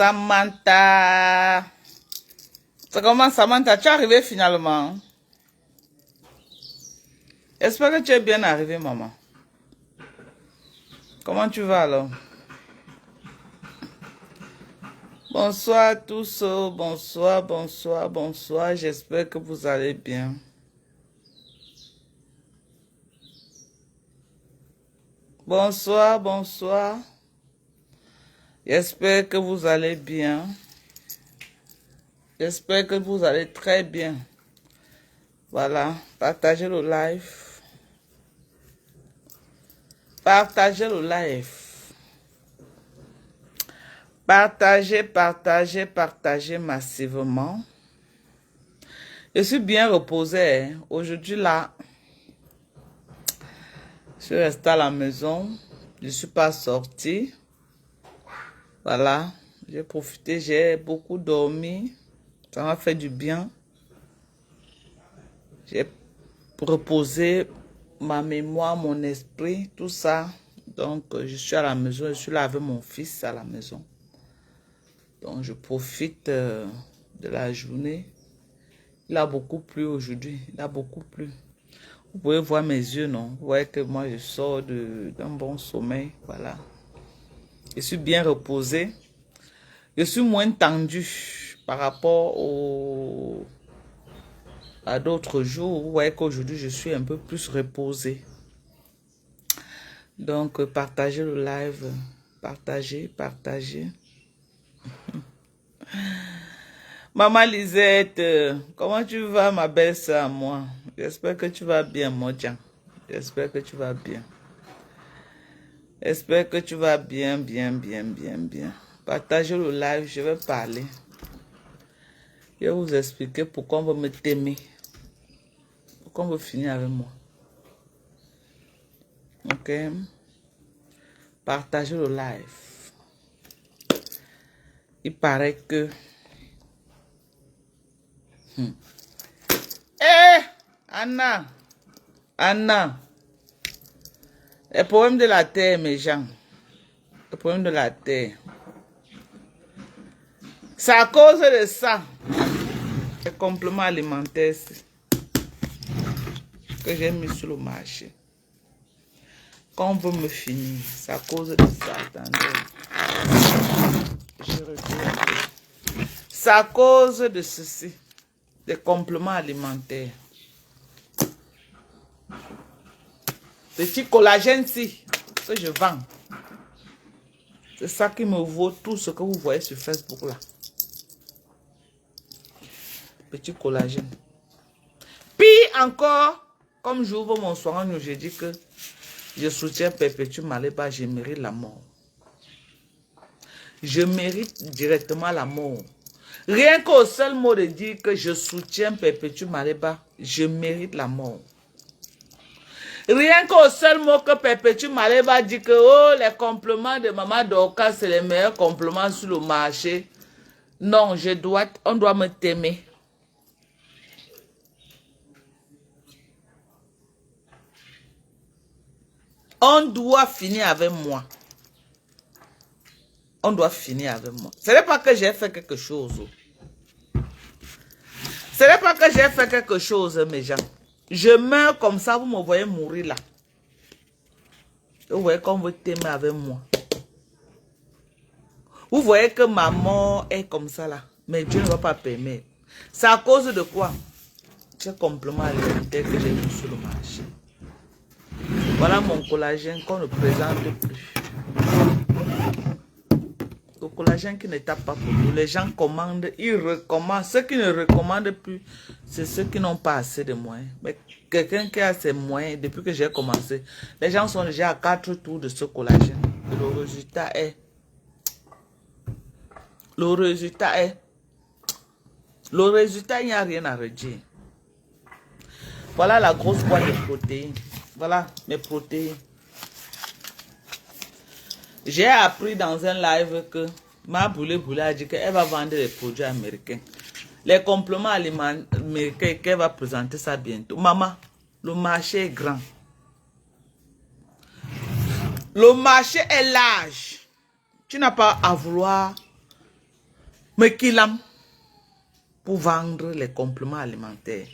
Samantha. C'est comment, Samantha? Tu es arrivée finalement? J'espère que tu es bien arrivée, maman. Comment tu vas alors? Bonsoir à tous. Bonsoir, bonsoir, bonsoir. J'espère que vous allez bien. Bonsoir, bonsoir. J'espère que vous allez bien. J'espère que vous allez très bien. Voilà, partagez le live. Partagez le live. Partagez, partagez, partagez massivement. Je suis bien reposée. Aujourd'hui là, je suis restée à la maison. Je ne suis pas sortie. Voilà, j'ai profité, j'ai beaucoup dormi. Ça m'a fait du bien. J'ai reposé ma mémoire, mon esprit, tout ça. Donc, je suis à la maison. Je suis là avec mon fils à la maison. Donc, je profite de la journée. Il a beaucoup plu aujourd'hui. Il a beaucoup plu. Vous pouvez voir mes yeux, non? Vous voyez que moi, je sors d'un bon sommeil. Voilà. Je suis bien reposée. Je suis moins tendue par rapport à d'autres jours. Vous voyez qu'aujourd'hui, je suis un peu plus reposée. Donc, partagez le live. Partagez, partagez. Maman Lisette, comment tu vas, ma belle sœur, moi? J'espère que tu vas bien, mon Dieu. J'espère que tu vas bien. J'espère que tu vas bien, bien, bien, bien, bien. Partagez le live, je vais parler. Je vais vous expliquer pourquoi on veut me t'aimer. Pourquoi on veut finir avec moi. Ok? Partagez le live. Il paraît que... Anna! Anna! Les problèmes de la terre, mes gens. Les problèmes de la terre. C'est à cause de ça. Les compléments alimentaires que j'ai mis sur le marché. Quand on veut me finir, c'est à cause de ça. Attendez. Je recule. C'est à cause de ceci. Des compléments alimentaires. Petit collagène-ci que je vends. C'est ça qui me vaut tout ce que vous voyez sur Facebook là. Petit collagène. Puis encore, comme j'ouvre mon soin, je dis que je soutiens Perpétue Maleba, je mérite la mort. Je mérite directement la mort. Rien qu'au seul mot de dire que je soutiens Perpétue Maleba, je mérite la mort. Rien qu'au seul mot que Perpétue Maleba dit que oh, les compléments de Maman Dorcas, c'est les meilleurs compléments sur le marché. Non, on doit me t'aimer. On doit finir avec moi. On doit finir avec moi. Ce n'est pas que j'ai fait quelque chose. Ce n'est pas que j'ai fait quelque chose, mes gens. Je meurs comme ça, vous me voyez mourir là. Vous voyez comme vous t'aimez avec moi. Vous voyez que ma mort est comme ça là. Mais Dieu ne va pas permettre. C'est à cause de quoi? C'est complément alimentaire que j'ai mis sur le marché. Voilà mon collagène qu'on ne présente plus. Le collagène qui ne tape pas pour nous. Les gens commandent, ils recommandent. Ceux qui ne recommandent plus, c'est ceux qui n'ont pas assez de moyens. Mais quelqu'un qui a ses moyens, depuis que j'ai commencé, les gens sont déjà à 4 tours de ce collagène. Et le résultat est... il n'y a rien à redire. Voilà la grosse boîte de protéines. Voilà mes protéines. J'ai appris dans un live que ma boule a dit qu'elle va vendre les produits américains. Les compléments alimentaires américains, qu'elle va présenter ça bientôt. Maman, le marché est grand. Le marché est large. Tu n'as pas à vouloir me killam pour vendre les compléments alimentaires.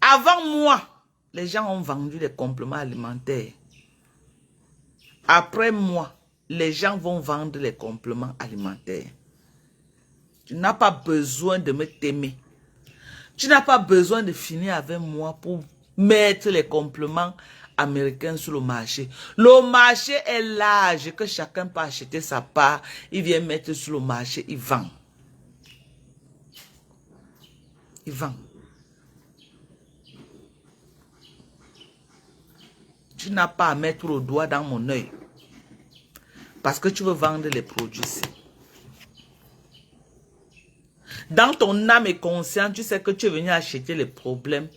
Avant moi, les gens ont vendu les compléments alimentaires. Après moi, les gens vont vendre les compléments alimentaires. Tu n'as pas besoin de me t'aimer. Tu n'as pas besoin de finir avec moi pour mettre les compléments américains sur le marché. Le marché est large, que chacun peut acheter sa part. Il vient mettre sur le marché, il vend. Il vend. Tu n'as pas à mettre le doigt dans mon œil. Parce que tu veux vendre les produits. Dans ton âme et conscience, tu sais que tu es venu acheter les problèmes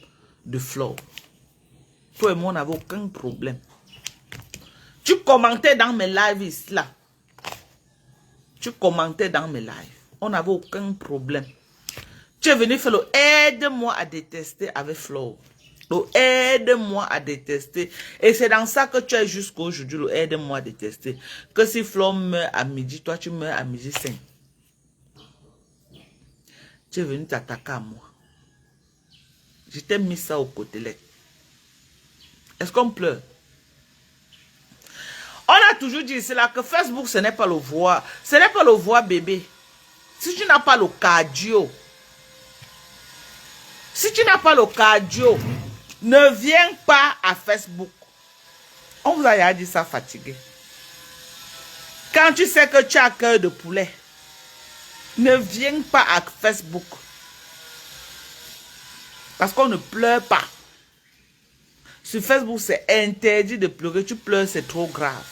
de Flo. Toi et moi, on n'avait aucun problème. Tu commentais dans mes lives là. Tu commentais dans mes lives. On n'avait aucun problème. Tu es venu faire le aide-moi à détester avec Flo. Le aide-moi à détester. Et c'est dans ça que tu es jusqu'à aujourd'hui, le aide-moi à détester. Que si Flo meurt à midi, toi tu meurs à midi 5. Tu es venu t'attaquer à moi. Je t'ai mis ça au côté là. Est-ce qu'on pleure? On a toujours dit c'est là que Facebook ce n'est pas le voir. Ce n'est pas le voir bébé. Si tu n'as pas le cardio. Si tu n'as pas le cardio, ne viens pas à Facebook. On vous a dit ça fatigué. Quand tu sais que tu as cœur de poulet, ne viens pas à Facebook. Parce qu'on ne pleure pas. Sur Facebook, c'est interdit de pleurer. Tu pleures, c'est trop grave.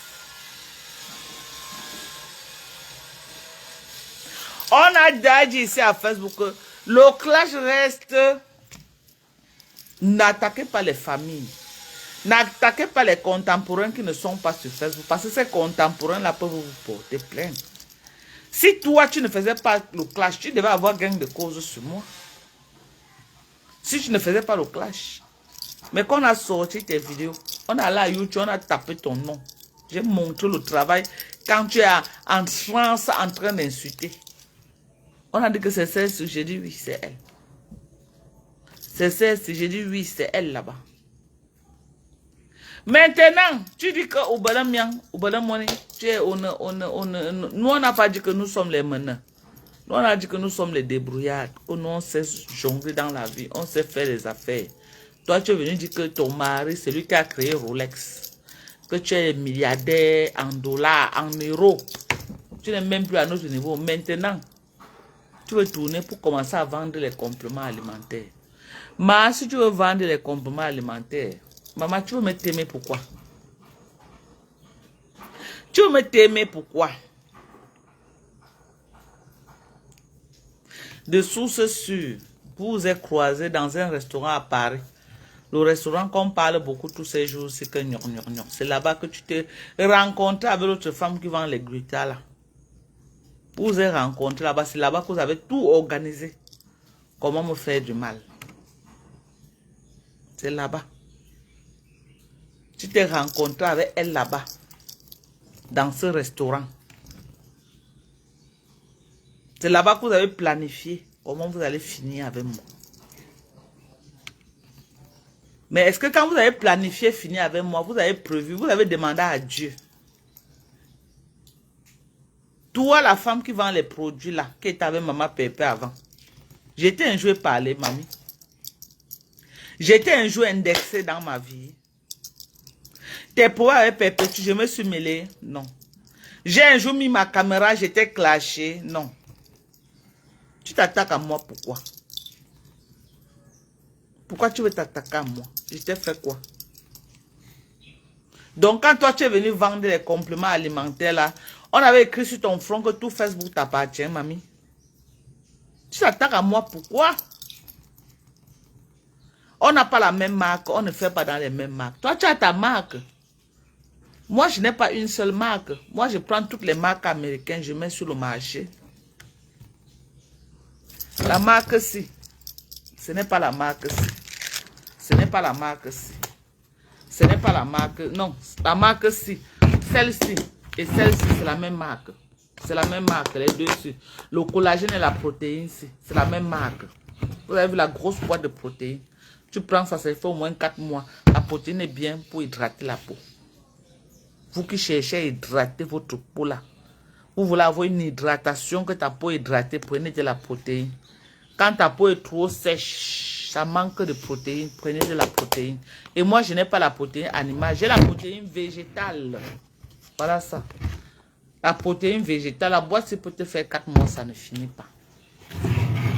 On a déjà dit ici à Facebook que le clash reste... N'attaquez pas les familles. N'attaquez pas les contemporains qui ne sont pas sur Facebook. Parce que ces contemporains-là peuvent vous porter plainte. Si toi, tu ne faisais pas le clash, tu devais avoir gain de cause sur moi. Si tu ne faisais pas le clash. Mais quand on a sorti tes vidéos, on a là YouTube, on a tapé ton nom. J'ai montré le travail quand tu es en France en train d'insulter. On a dit que c'est celle, j'ai dit oui, c'est elle. C'est celle, j'ai dit oui, c'est elle là-bas. Maintenant, tu dis que nous on n'a pas dit que nous sommes les meneurs. Nous on a dit que nous sommes les débrouillards, que nous on sait jongler dans la vie, on sait faire les affaires. Toi tu es venu dire que ton mari, c'est lui qui a créé Rolex, que tu es milliardaire en dollars, en euros. Tu n'es même plus à notre niveau. Maintenant, tu veux tourner pour commencer à vendre les compléments alimentaires. Mais si tu veux vendre les compléments alimentaires, maman, tu veux me t'aimer pourquoi? Tu veux me t'aimer pourquoi? De sources sûres, vous vous êtes croisés dans un restaurant à Paris. Le restaurant qu'on parle beaucoup tous ces jours, c'est que c'est là-bas que tu t'es rencontré avec l'autre femme qui vend les glutas là. Vous vous êtes rencontrés là-bas, c'est là-bas que vous avez tout organisé. Comment me faire du mal? C'est là-bas. Tu t'es rencontré avec elle là-bas, dans ce restaurant. C'est là-bas que vous avez planifié comment vous allez finir avec moi. Mais est-ce que quand vous avez planifié finir avec moi, vous avez prévu, vous avez demandé à Dieu? Toi, la femme qui vend les produits là, qui était avec Maman Pépé avant. J'étais un jour parlé, mamie. J'étais un jour indexé dans ma vie. Tes problèmes avec Pépé, je me suis mêlé? Non. J'ai un jour mis ma caméra, j'étais clashé? Non. Tu t'attaques à moi, pourquoi? Pourquoi tu veux t'attaquer à moi? Je t'ai fait quoi? Donc, quand toi, tu es venu vendre les compléments alimentaires, là, on avait écrit sur ton front que tout Facebook t'appartient, mamie. Tu t'attaques à moi, pourquoi? On n'a pas la même marque, on ne fait pas dans les mêmes marques. Toi, tu as ta marque. Moi, je n'ai pas une seule marque. Moi, je prends toutes les marques américaines, je mets sur le marché. La marque ci, ce n'est pas la marque ci. Ce n'est pas la marque ci. Ce n'est pas la marque, non, la marque ci. Celle-ci et celle-ci, c'est la même marque. C'est la même marque, les deux ci. Le collagène et la protéine, c'est la même marque. Vous avez vu la grosse boîte de protéines. Tu prends ça, ça fait au moins 4 mois. La protéine est bien pour hydrater la peau. Vous qui cherchez à hydrater votre peau là. Vous voulez avoir une hydratation, que ta peau est hydratée, prenez de la protéine. Quand ta peau est trop sèche, ça manque de protéines, prenez de la protéine. Et moi, je n'ai pas la protéine animale, j'ai la protéine végétale. Voilà ça. La protéine végétale, la boîte, c'est peut te faire 4 mois, ça ne finit pas.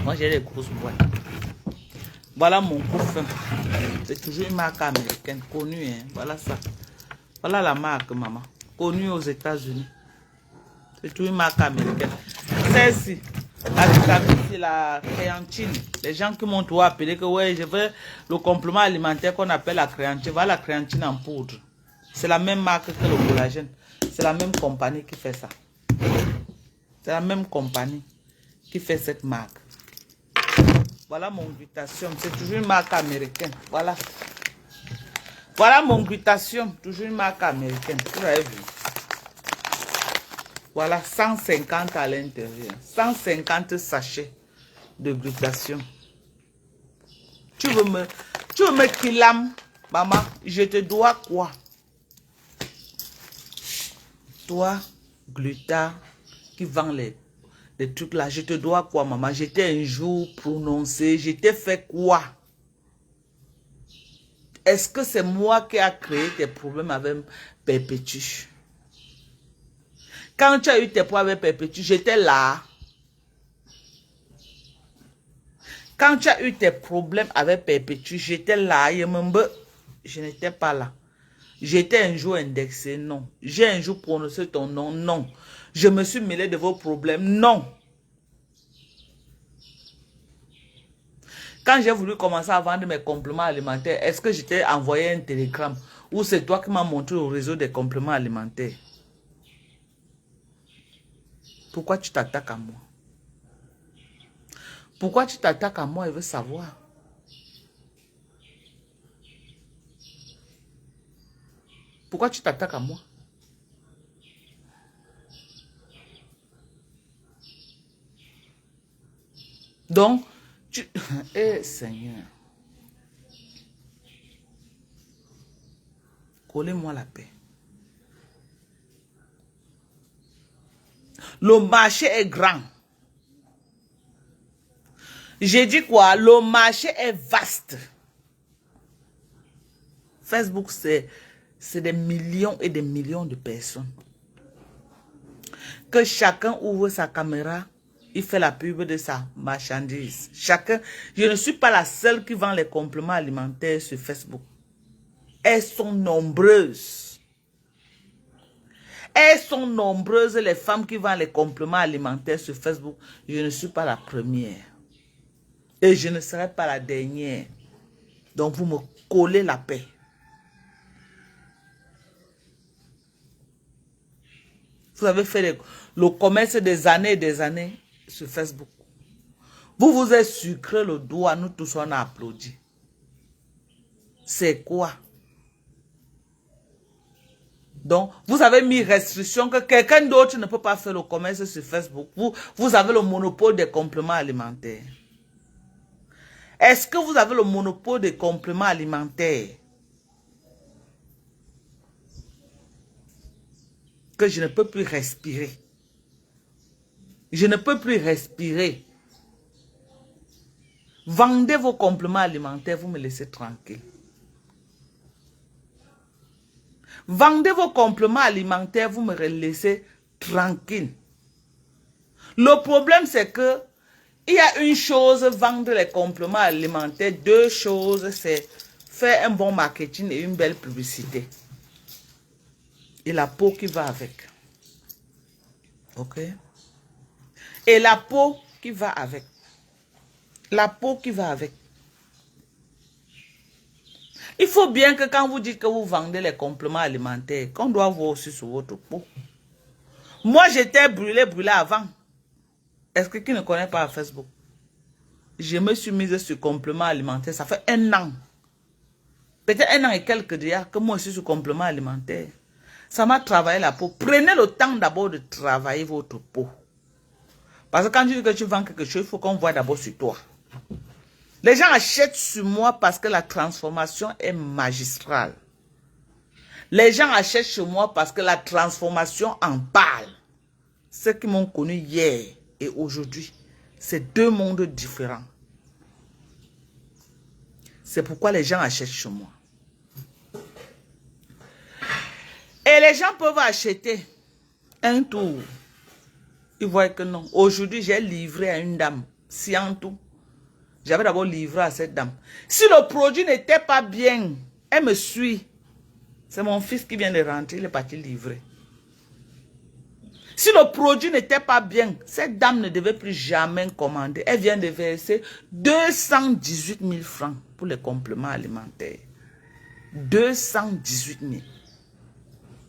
Moi, j'ai les grosses boîtes. Voilà mon couffin. C'est toujours une marque américaine, connue. Hein? Voilà ça. Voilà la marque, maman. Connue aux États-Unis. C'est toujours une marque américaine. Celle-ci, la vitamine, c'est la créatine. Les gens qui m'ont toujours appelé que ouais, je veux le complément alimentaire qu'on appelle la créatine. Voilà la créatine en poudre. C'est la même marque que le collagène. C'est la même compagnie qui fait ça. C'est la même compagnie qui fait cette marque. Voilà mon glutathium. C'est toujours une marque américaine. Voilà. Voilà mon glutathium. Toujours une marque américaine. Vous avez vu. Voilà, 150 à l'intérieur. 150 sachets de glutathium. Tu veux me killam, maman? Je te dois quoi? Toi, gluta, qui vend les trucs là, je te dois quoi, maman? J'étais un jour prononcé, je t'ai fait quoi? Est-ce que c'est moi qui a créé tes problèmes avec Perpétue? Quand tu as eu tes problèmes avec Perpétue, j'étais là. Quand tu as eu tes problèmes avec Perpétue, j'étais là. Je n'étais pas là. J'étais un jour indexé, non. J'ai un jour prononcé ton nom, non. Je me suis mêlé de vos problèmes, non. Quand j'ai voulu commencer à vendre mes compléments alimentaires, est-ce que je t'ai envoyé un télégramme ou c'est toi qui m'as montré au réseau des compléments alimentaires? Pourquoi tu t'attaques à moi? Pourquoi tu t'attaques à moi? Je veux savoir. Pourquoi tu t'attaques à moi? Donc, tu... Eh Seigneur. Collez-moi la paix. Le marché est grand. J'ai dit quoi? Le marché est vaste. Facebook, c'est des millions et des millions de personnes. Que chacun ouvre sa caméra, il fait la pub de sa marchandise. Chacun, je ne suis pas la seule qui vend les compléments alimentaires sur Facebook. Elles sont nombreuses. Elles sont nombreuses les femmes qui vendent les compléments alimentaires sur Facebook. Je ne suis pas la première. Et je ne serai pas la dernière. Donc vous me collez la paix. Vous avez fait le commerce des années et des années sur Facebook. Vous vous êtes sucré le doigt, nous tous on a applaudi. C'est quoi? Donc, vous avez mis restriction que quelqu'un d'autre ne peut pas faire le commerce sur Facebook. Vous avez le monopole des compléments alimentaires. Est-ce que vous avez le monopole des compléments alimentaires? Que je ne peux plus respirer. Je ne peux plus respirer. Vendez vos compléments alimentaires, vous me laissez tranquille. Vendez vos compléments alimentaires, vous me laissez tranquille. Le problème, c'est que il y a une chose, vendre les compléments alimentaires. Deux choses, c'est faire un bon marketing et une belle publicité. Et la peau qui va avec. Ok? Et la peau qui va avec. La peau qui va avec. Il faut bien que quand vous dites que vous vendez les compléments alimentaires, qu'on doit voir aussi sur votre peau. Moi, j'étais brûlée avant. Est-ce que qui ne connaît pas Facebook? Je me suis mise sur compléments alimentaires. Ça fait 1 an. Peut-être 1 an et quelques déjà que moi je suis sur compléments alimentaires. Ça m'a travaillé la peau. Prenez le temps d'abord de travailler votre peau. Parce que quand tu dis que tu vends quelque chose, il faut qu'on voit d'abord sur toi. Les gens achètent sur moi parce que la transformation est magistrale. Les gens achètent sur moi parce que la transformation en parle. Ceux qui m'ont connu hier et aujourd'hui, c'est 2 mondes différents. C'est pourquoi les gens achètent chez moi. Et les gens peuvent acheter un tour. Ils voient que non. Aujourd'hui, j'ai livré à une dame. Si en tout. J'avais d'abord livré à cette dame. Si le produit n'était pas bien, elle me suit. C'est mon fils qui vient de rentrer, il est parti livrer. Si le produit n'était pas bien, cette dame ne devait plus jamais commander. Elle vient de verser 218 000 francs pour les compléments alimentaires. 218 000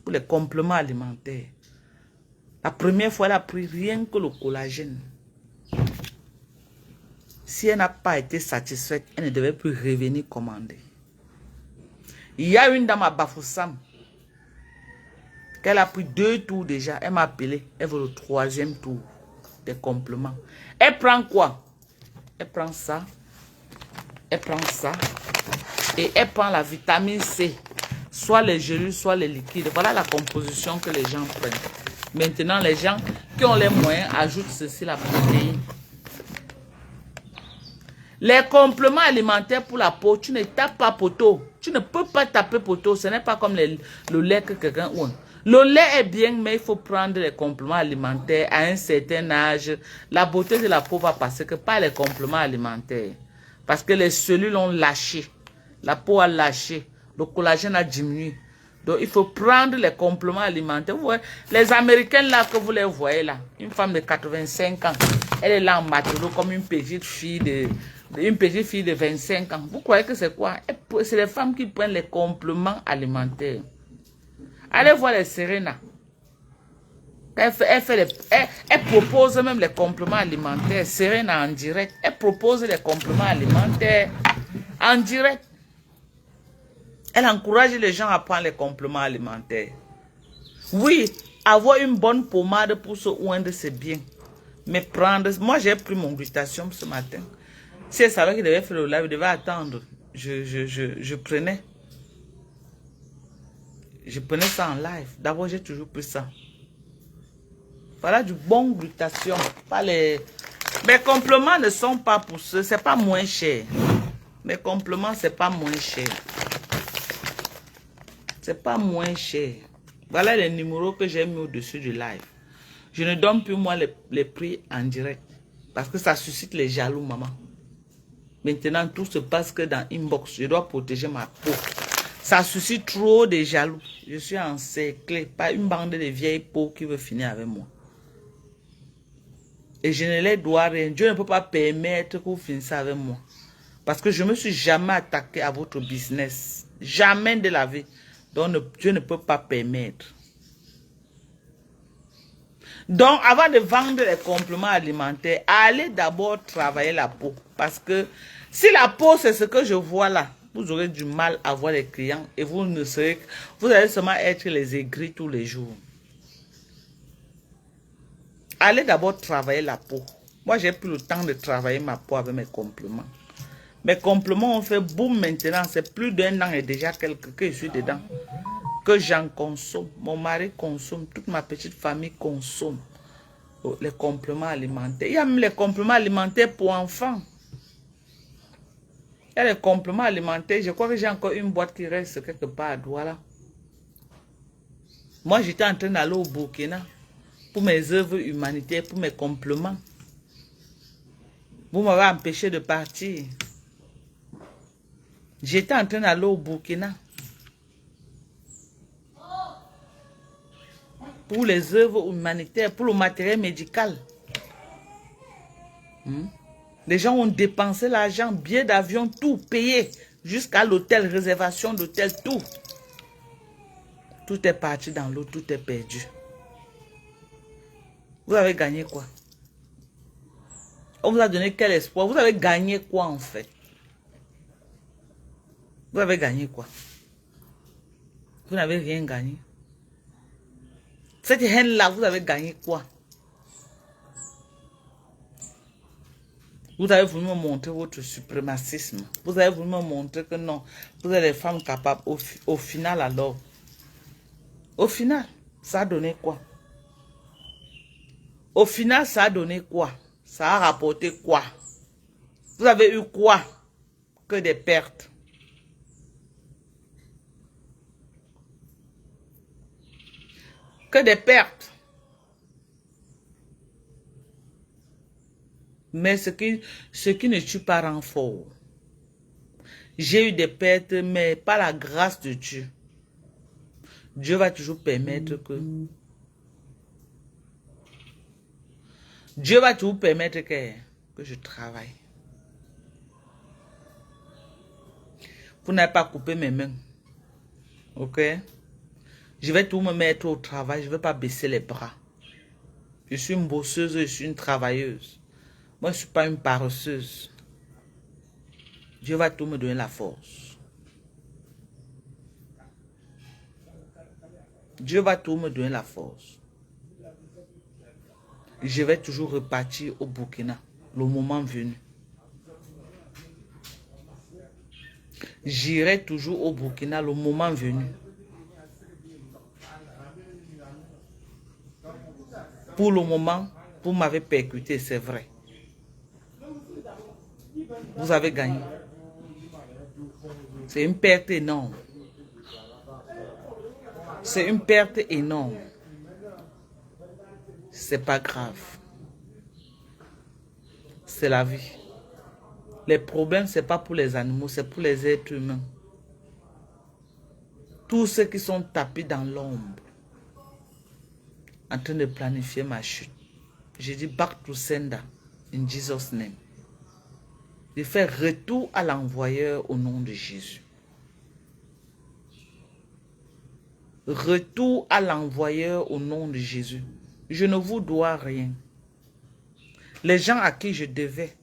pour les compléments alimentaires. La première fois, elle a pris rien que le collagène. Si elle n'a pas été satisfaite, elle ne devait plus revenir commander. Il y a une dame à Bafoussam qu'elle a pris 2 tours déjà. Elle m'a appelé. Elle veut le 3e tour des compléments. Elle prend quoi? Elle prend ça. Elle prend ça. Et elle prend la vitamine C. Soit les gélules, soit les liquides. Voilà la composition que les gens prennent. Maintenant, les gens qui ont les moyens ajoutent ceci, la protéine. Les compléments alimentaires pour la peau, tu ne tapes pas poteau. Tu ne peux pas taper poteau. Ce n'est pas comme le lait que quelqu'un ouvre. Le lait est bien, mais il faut prendre les compléments alimentaires à un certain âge. La beauté de la peau va passer que par les compléments alimentaires. Parce que les cellules ont lâché. La peau a lâché. Le collagène a diminué. Donc, il faut prendre les compléments alimentaires. Vous voyez, les Américains là que vous les voyez là, une femme de 85 ans, elle est là en matelot comme une petite fille de 25 ans. Vous croyez que c'est quoi? C'est les femmes qui prennent les compléments alimentaires. Allez voir les Serena. Elle propose même les compléments alimentaires. Serena en direct. Elle propose les compléments alimentaires en direct. Elle encourage les gens à prendre les compléments alimentaires. Oui, avoir une bonne pommade pour se oindre, c'est bien. Mais prendre... Moi, j'ai pris mon glutathium ce matin. Si elle savait qu'il devait faire le live, elle devait attendre. Je prenais. Je prenais ça en live. D'abord, j'ai toujours pris ça. Voilà du bon glutathium. Pas les... Mes compléments ne sont pas pour ceux. C'est pas moins cher. Mes compléments, c'est pas moins cher. C'est pas moins cher. Voilà les numéros que j'ai mis au-dessus du live. Je ne donne plus moi les prix en direct. Parce que ça suscite les jaloux, maman. Maintenant, tout se passe que dans inbox. Je dois protéger ma peau. Ça suscite trop de jaloux. Je suis encerclé par une bande de vieilles peaux qui veut finir avec moi. Et je ne les dois rien. Dieu ne peut pas permettre que vous finissiez avec moi. Parce que je ne me suis jamais attaqué à votre business. Jamais de la vie. Donc, Dieu ne peut pas permettre. Donc, avant de vendre les compléments alimentaires, allez d'abord travailler la peau. Parce que si la peau, c'est ce que je vois là, vous aurez du mal à voir les clients et vous allez seulement être les aigris tous les jours. Allez d'abord travailler la peau. Moi, j'ai pris le temps de travailler ma peau avec mes compléments. Mes compléments ont fait boum maintenant. C'est plus d'un an et déjà quelque que je suis dedans. Que j'en consomme. Mon mari consomme. Toute ma petite famille consomme. Les compléments alimentaires. Il y a même les compléments alimentaires pour enfants. Il y a les compléments alimentaires. Je crois que j'ai encore une boîte qui reste quelque part à Douala. Moi, j'étais en train d'aller au Burkina pour mes œuvres humanitaires, pour mes compléments. Vous m'avez empêché de partir. J'étais en train d'aller au Burkina pour les œuvres humanitaires, pour le matériel médical. Les gens ont dépensé l'argent, billets d'avion, tout payé, jusqu'à l'hôtel, réservation d'hôtel, tout. Tout est parti dans l'eau, tout est perdu. Vous avez gagné quoi? On vous a donné quel espoir? Vous avez gagné quoi en fait? Vous avez gagné quoi? Vous n'avez rien gagné. Cette haine-là, vous avez gagné quoi? Vous avez voulu me montrer votre suprémacisme. Vous avez voulu me montrer que non, vous êtes des femmes capables. Au final alors, au final, ça a donné quoi? Au final, ça a donné quoi? Ça a rapporté quoi? Vous avez eu quoi? Que des pertes. Que des pertes. Mais ce qui ne tue pas rend fort. J'ai eu des pertes, mais par la grâce de Dieu. Dieu va toujours permettre que... Dieu va toujours permettre que je travaille. Vous n'avez pas coupé mes mains. Ok? Je vais tout me mettre au travail. Je ne vais pas baisser les bras. Je suis une bosseuse, je suis une travailleuse. Moi, je ne suis pas une paresseuse. Dieu va tout me donner la force. Dieu va tout me donner la force. Je vais toujours repartir au Burkina, le moment venu. J'irai toujours au Burkina, le moment venu. Pour le moment, vous m'avez percuté, c'est vrai. Vous avez gagné. C'est une perte énorme. C'est une perte énorme. C'est pas grave. C'est la vie. Les problèmes, c'est pas pour les animaux, c'est pour les êtres humains. Tous ceux qui sont tapés dans l'ombre, en train de planifier ma chute. J'ai dit back to sender in Jesus' name. De faire retour à l'envoyeur au nom de Jésus. Retour à l'envoyeur au nom de Jésus. Je ne vous dois rien. Les gens à qui je devais,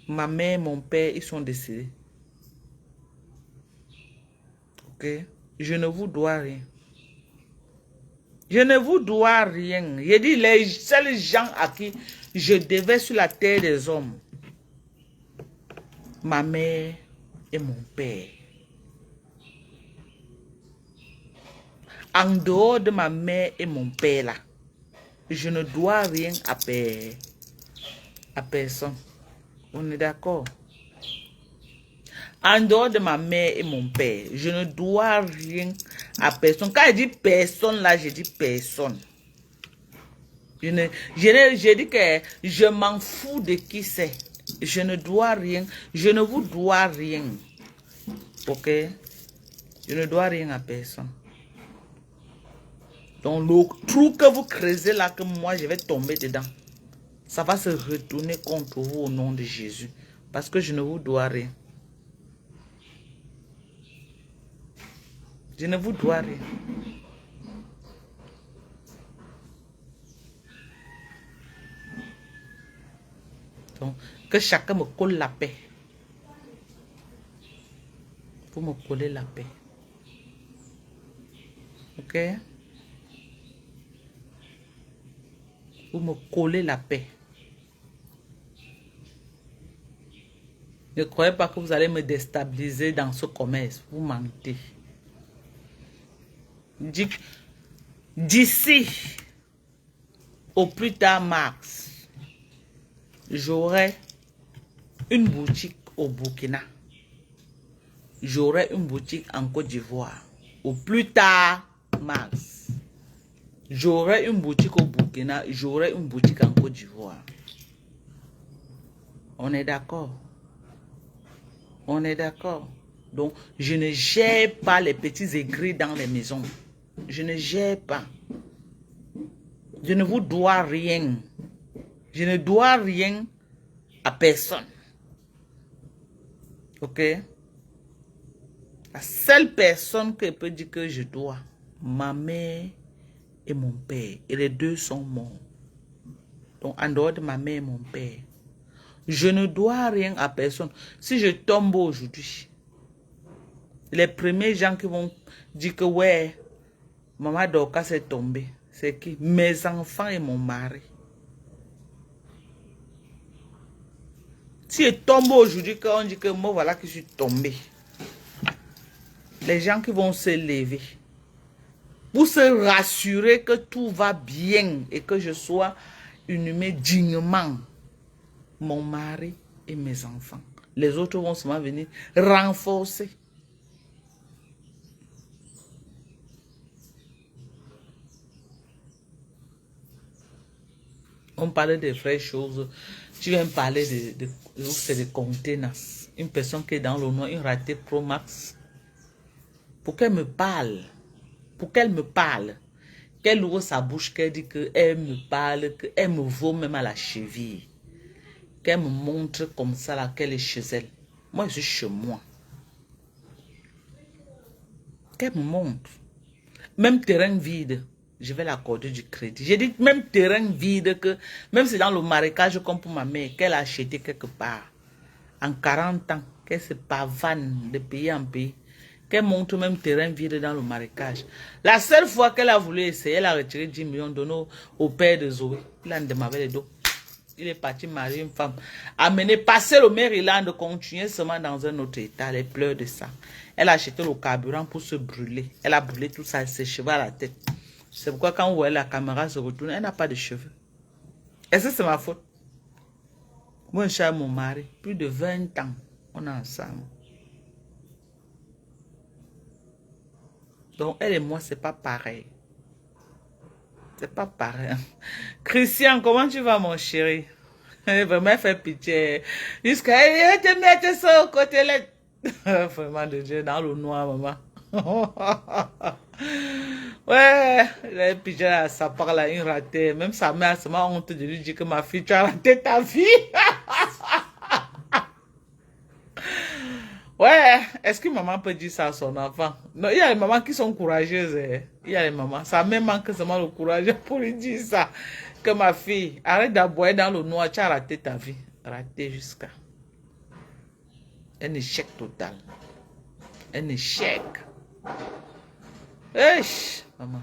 ma mère, mon père, ils sont décédés. Ok? Je ne vous dois rien. Je ne vous dois rien. J'ai dit les seuls gens à qui je devais sur la terre des hommes. Ma mère et mon père. En dehors de ma mère et mon père là, je ne dois rien à personne. On est d'accord? En dehors de ma mère et mon père, je ne dois rien à personne. Quand je dis personne là, je dis personne. Je dis que je m'en fous de qui c'est. Je ne dois rien. Je ne vous dois rien. Ok? Je ne dois rien à personne. Donc le trou que vous creusez là, que moi je vais tomber dedans, ça va se retourner contre vous au nom de Jésus. Parce que je ne vous dois rien. Je ne vous dois rien. Donc, que chacun me colle la paix. Vous me collez la paix. Ok? Vous me collez la paix. Ne croyez pas que vous allez me déstabiliser dans ce commerce. Vous mentez. D'ici au plus tard mars, j'aurai une boutique au Burkina. J'aurai une boutique en Côte d'Ivoire. Au plus tard mars, j'aurai une boutique au Burkina. J'aurai une boutique en Côte d'Ivoire. On est d'accord? On est d'accord? Donc, je ne gère pas les petits aigris dans les maisons. Je ne gère pas. Je ne vous dois rien. Je ne dois rien à personne. Ok? La seule personne que peut dire que je dois, ma mère et mon père. Et les deux sont morts. Donc, en dehors de ma mère et mon père, je ne dois rien à personne. Si je tombe aujourd'hui, les premiers gens qui vont dire que ouais, maman Dorcas s'est tombée, c'est qui? Mes enfants et mon mari. Si je tombe aujourd'hui, quand on dit que moi voilà que je suis tombée, les gens qui vont se lever pour se rassurer que tout va bien et que je sois inhumée dignement, mon mari et mes enfants. Les autres vont seulement venir renforcer. On parle des vraies choses. Tu viens me parler de contenance. Une personne qui est dans le noir, une ratée Pro Max. Pour qu'elle me parle. Pour qu'elle me parle. Qu'elle ouvre sa bouche, qu'elle dit qu'elle me parle, qu'elle me vaut même à la cheville. Qu'elle me montre comme ça là qu'elle est chez elle. Moi, je suis chez moi. Qu'elle me montre. Même terrain vide, je vais l'accorder du crédit. J'ai dit même terrain vide que, même si dans le marécage comme pour ma mère, qu'elle a acheté quelque part, en 40 ans, qu'elle se pavane de pays en pays, qu'elle montre même terrain vide dans le marécage. La seule fois qu'elle a voulu essayer, elle a retiré 10 millions donnés au père de Zoé. Il a demandé les dos. Il est parti marier une femme. Amener, passer le Maryland, continuer seulement dans un autre état. Elle pleure de ça. Elle a acheté le carburant pour se brûler. Elle a brûlé tout ça, ses cheveux à la tête. C'est pourquoi quand vous voyez la caméra se retourner, elle n'a pas de cheveux. Est-ce que c'est ma faute? Moi, je suis mon mari. Plus de 20 ans. On est ensemble. Donc, elle et moi, c'est pas pareil. C'est pas pareil. Christian, comment tu vas, mon chéri? Vraiment, fait pitié. Jusqu'à elle te mettre ça au côté là. Vraiment de Dieu, dans le noir, maman. Ouais, les pitié, ça parle à une ratée. Même sa mère, ça m'a honte de lui dire que ma fille, tu as raté ta fille. Ouais, est-ce que maman peut dire ça à son enfant? Non, il y a les mamans qui sont courageuses. Il y a les mamans. Ça même manque seulement le courage pour lui dire ça. Que ma fille, arrête d'aboyer dans le noir, tu as raté ta vie. Raté jusqu'à. Un échec total. Un échec. Wesh, maman.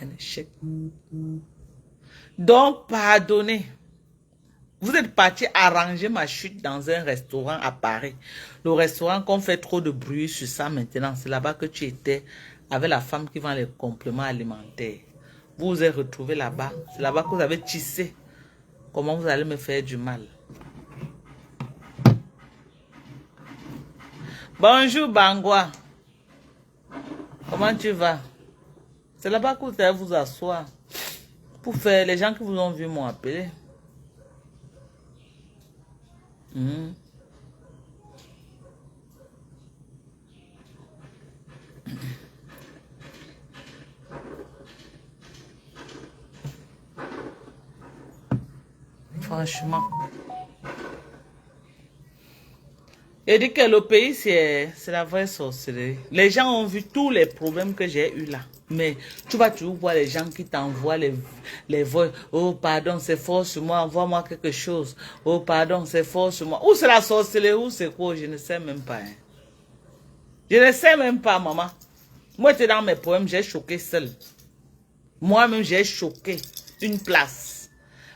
Un échec. Donc, pardonnez. Vous êtes parti arranger ma chute dans un restaurant à Paris. Le restaurant qu'on fait trop de bruit sur ça maintenant. C'est là-bas que tu étais avec la femme qui vend les compléments alimentaires. Vous vous êtes retrouvé là-bas. C'est là-bas que vous avez tissé. Comment vous allez me faire du mal? Bonjour Bangwa. Comment tu vas? C'est là-bas que vous allez vous asseoir. Pour faire, les gens qui vous ont vu m'ont appelé. Franchement. Il dit que le pays, c'est la vraie sorcellerie. Les gens ont vu tous les problèmes que j'ai eu là. Mais tu vas toujours voir les gens qui t'envoient les voix. Oh, pardon, c'est fort sur moi, envoie-moi quelque chose. Oh, pardon, c'est fort sur moi. Ou c'est la sorcellerie, ou c'est quoi, je ne sais même pas. Hein. Je ne sais même pas, maman. Moi, j'étais dans mes poèmes, j'ai choqué seul. Moi-même, j'ai choqué une place.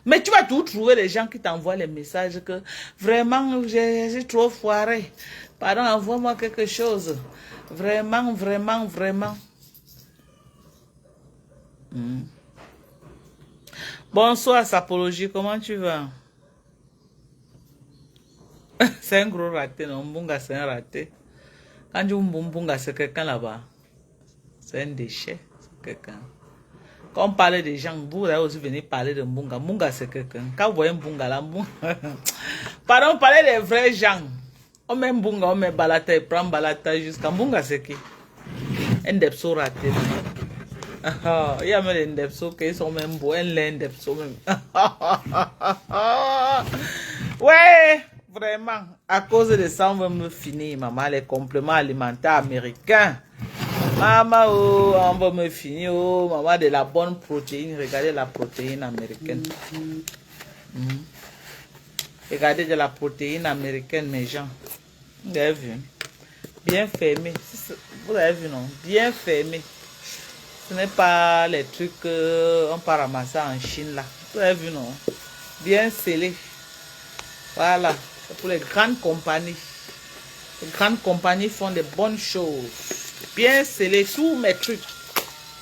Mais tu vas tout trouver les gens qui t'envoient les messages que vraiment, j'ai trop foiré. Pardon, envoie-moi quelque chose. Vraiment, vraiment, vraiment. Bonsoir, Sapologie, comment tu vas? C'est un gros raté, non? Mbunga, c'est un raté. Quand tu dis Mbunga, c'est quelqu'un là-bas. C'est un déchet, c'est quelqu'un. Quand on parlait des gens, vous allez aussi venir parler de Mbunga. Mbunga, c'est quelqu'un. Quand vous voyez Mbunga là, Mbunga... Pardon, on parlait des vrais gens. On met Mbunga, on met Balata, il prend Balata jusqu'à Mbunga, c'est qui? Un depso raté. Il y a même des depso qui sont même beaux. Un lin depso même. Ouais, vraiment. À cause de ça, on va me finir, maman, les compléments alimentaires américains. Maman, oh, on va me finir, oh, maman, de la bonne protéine. Regardez la protéine américaine. Regardez de la protéine américaine, mes gens. Vous avez vu? Bien fermé. Vous avez vu, non? Bien fermé. Ce n'est pas les trucs qu'on peut ramasser en Chine, là. Vous avez vu, non? Bien scellé. Voilà. C'est pour les grandes compagnies. Les grandes compagnies font des bonnes choses. Bien scellé. Tous mes trucs.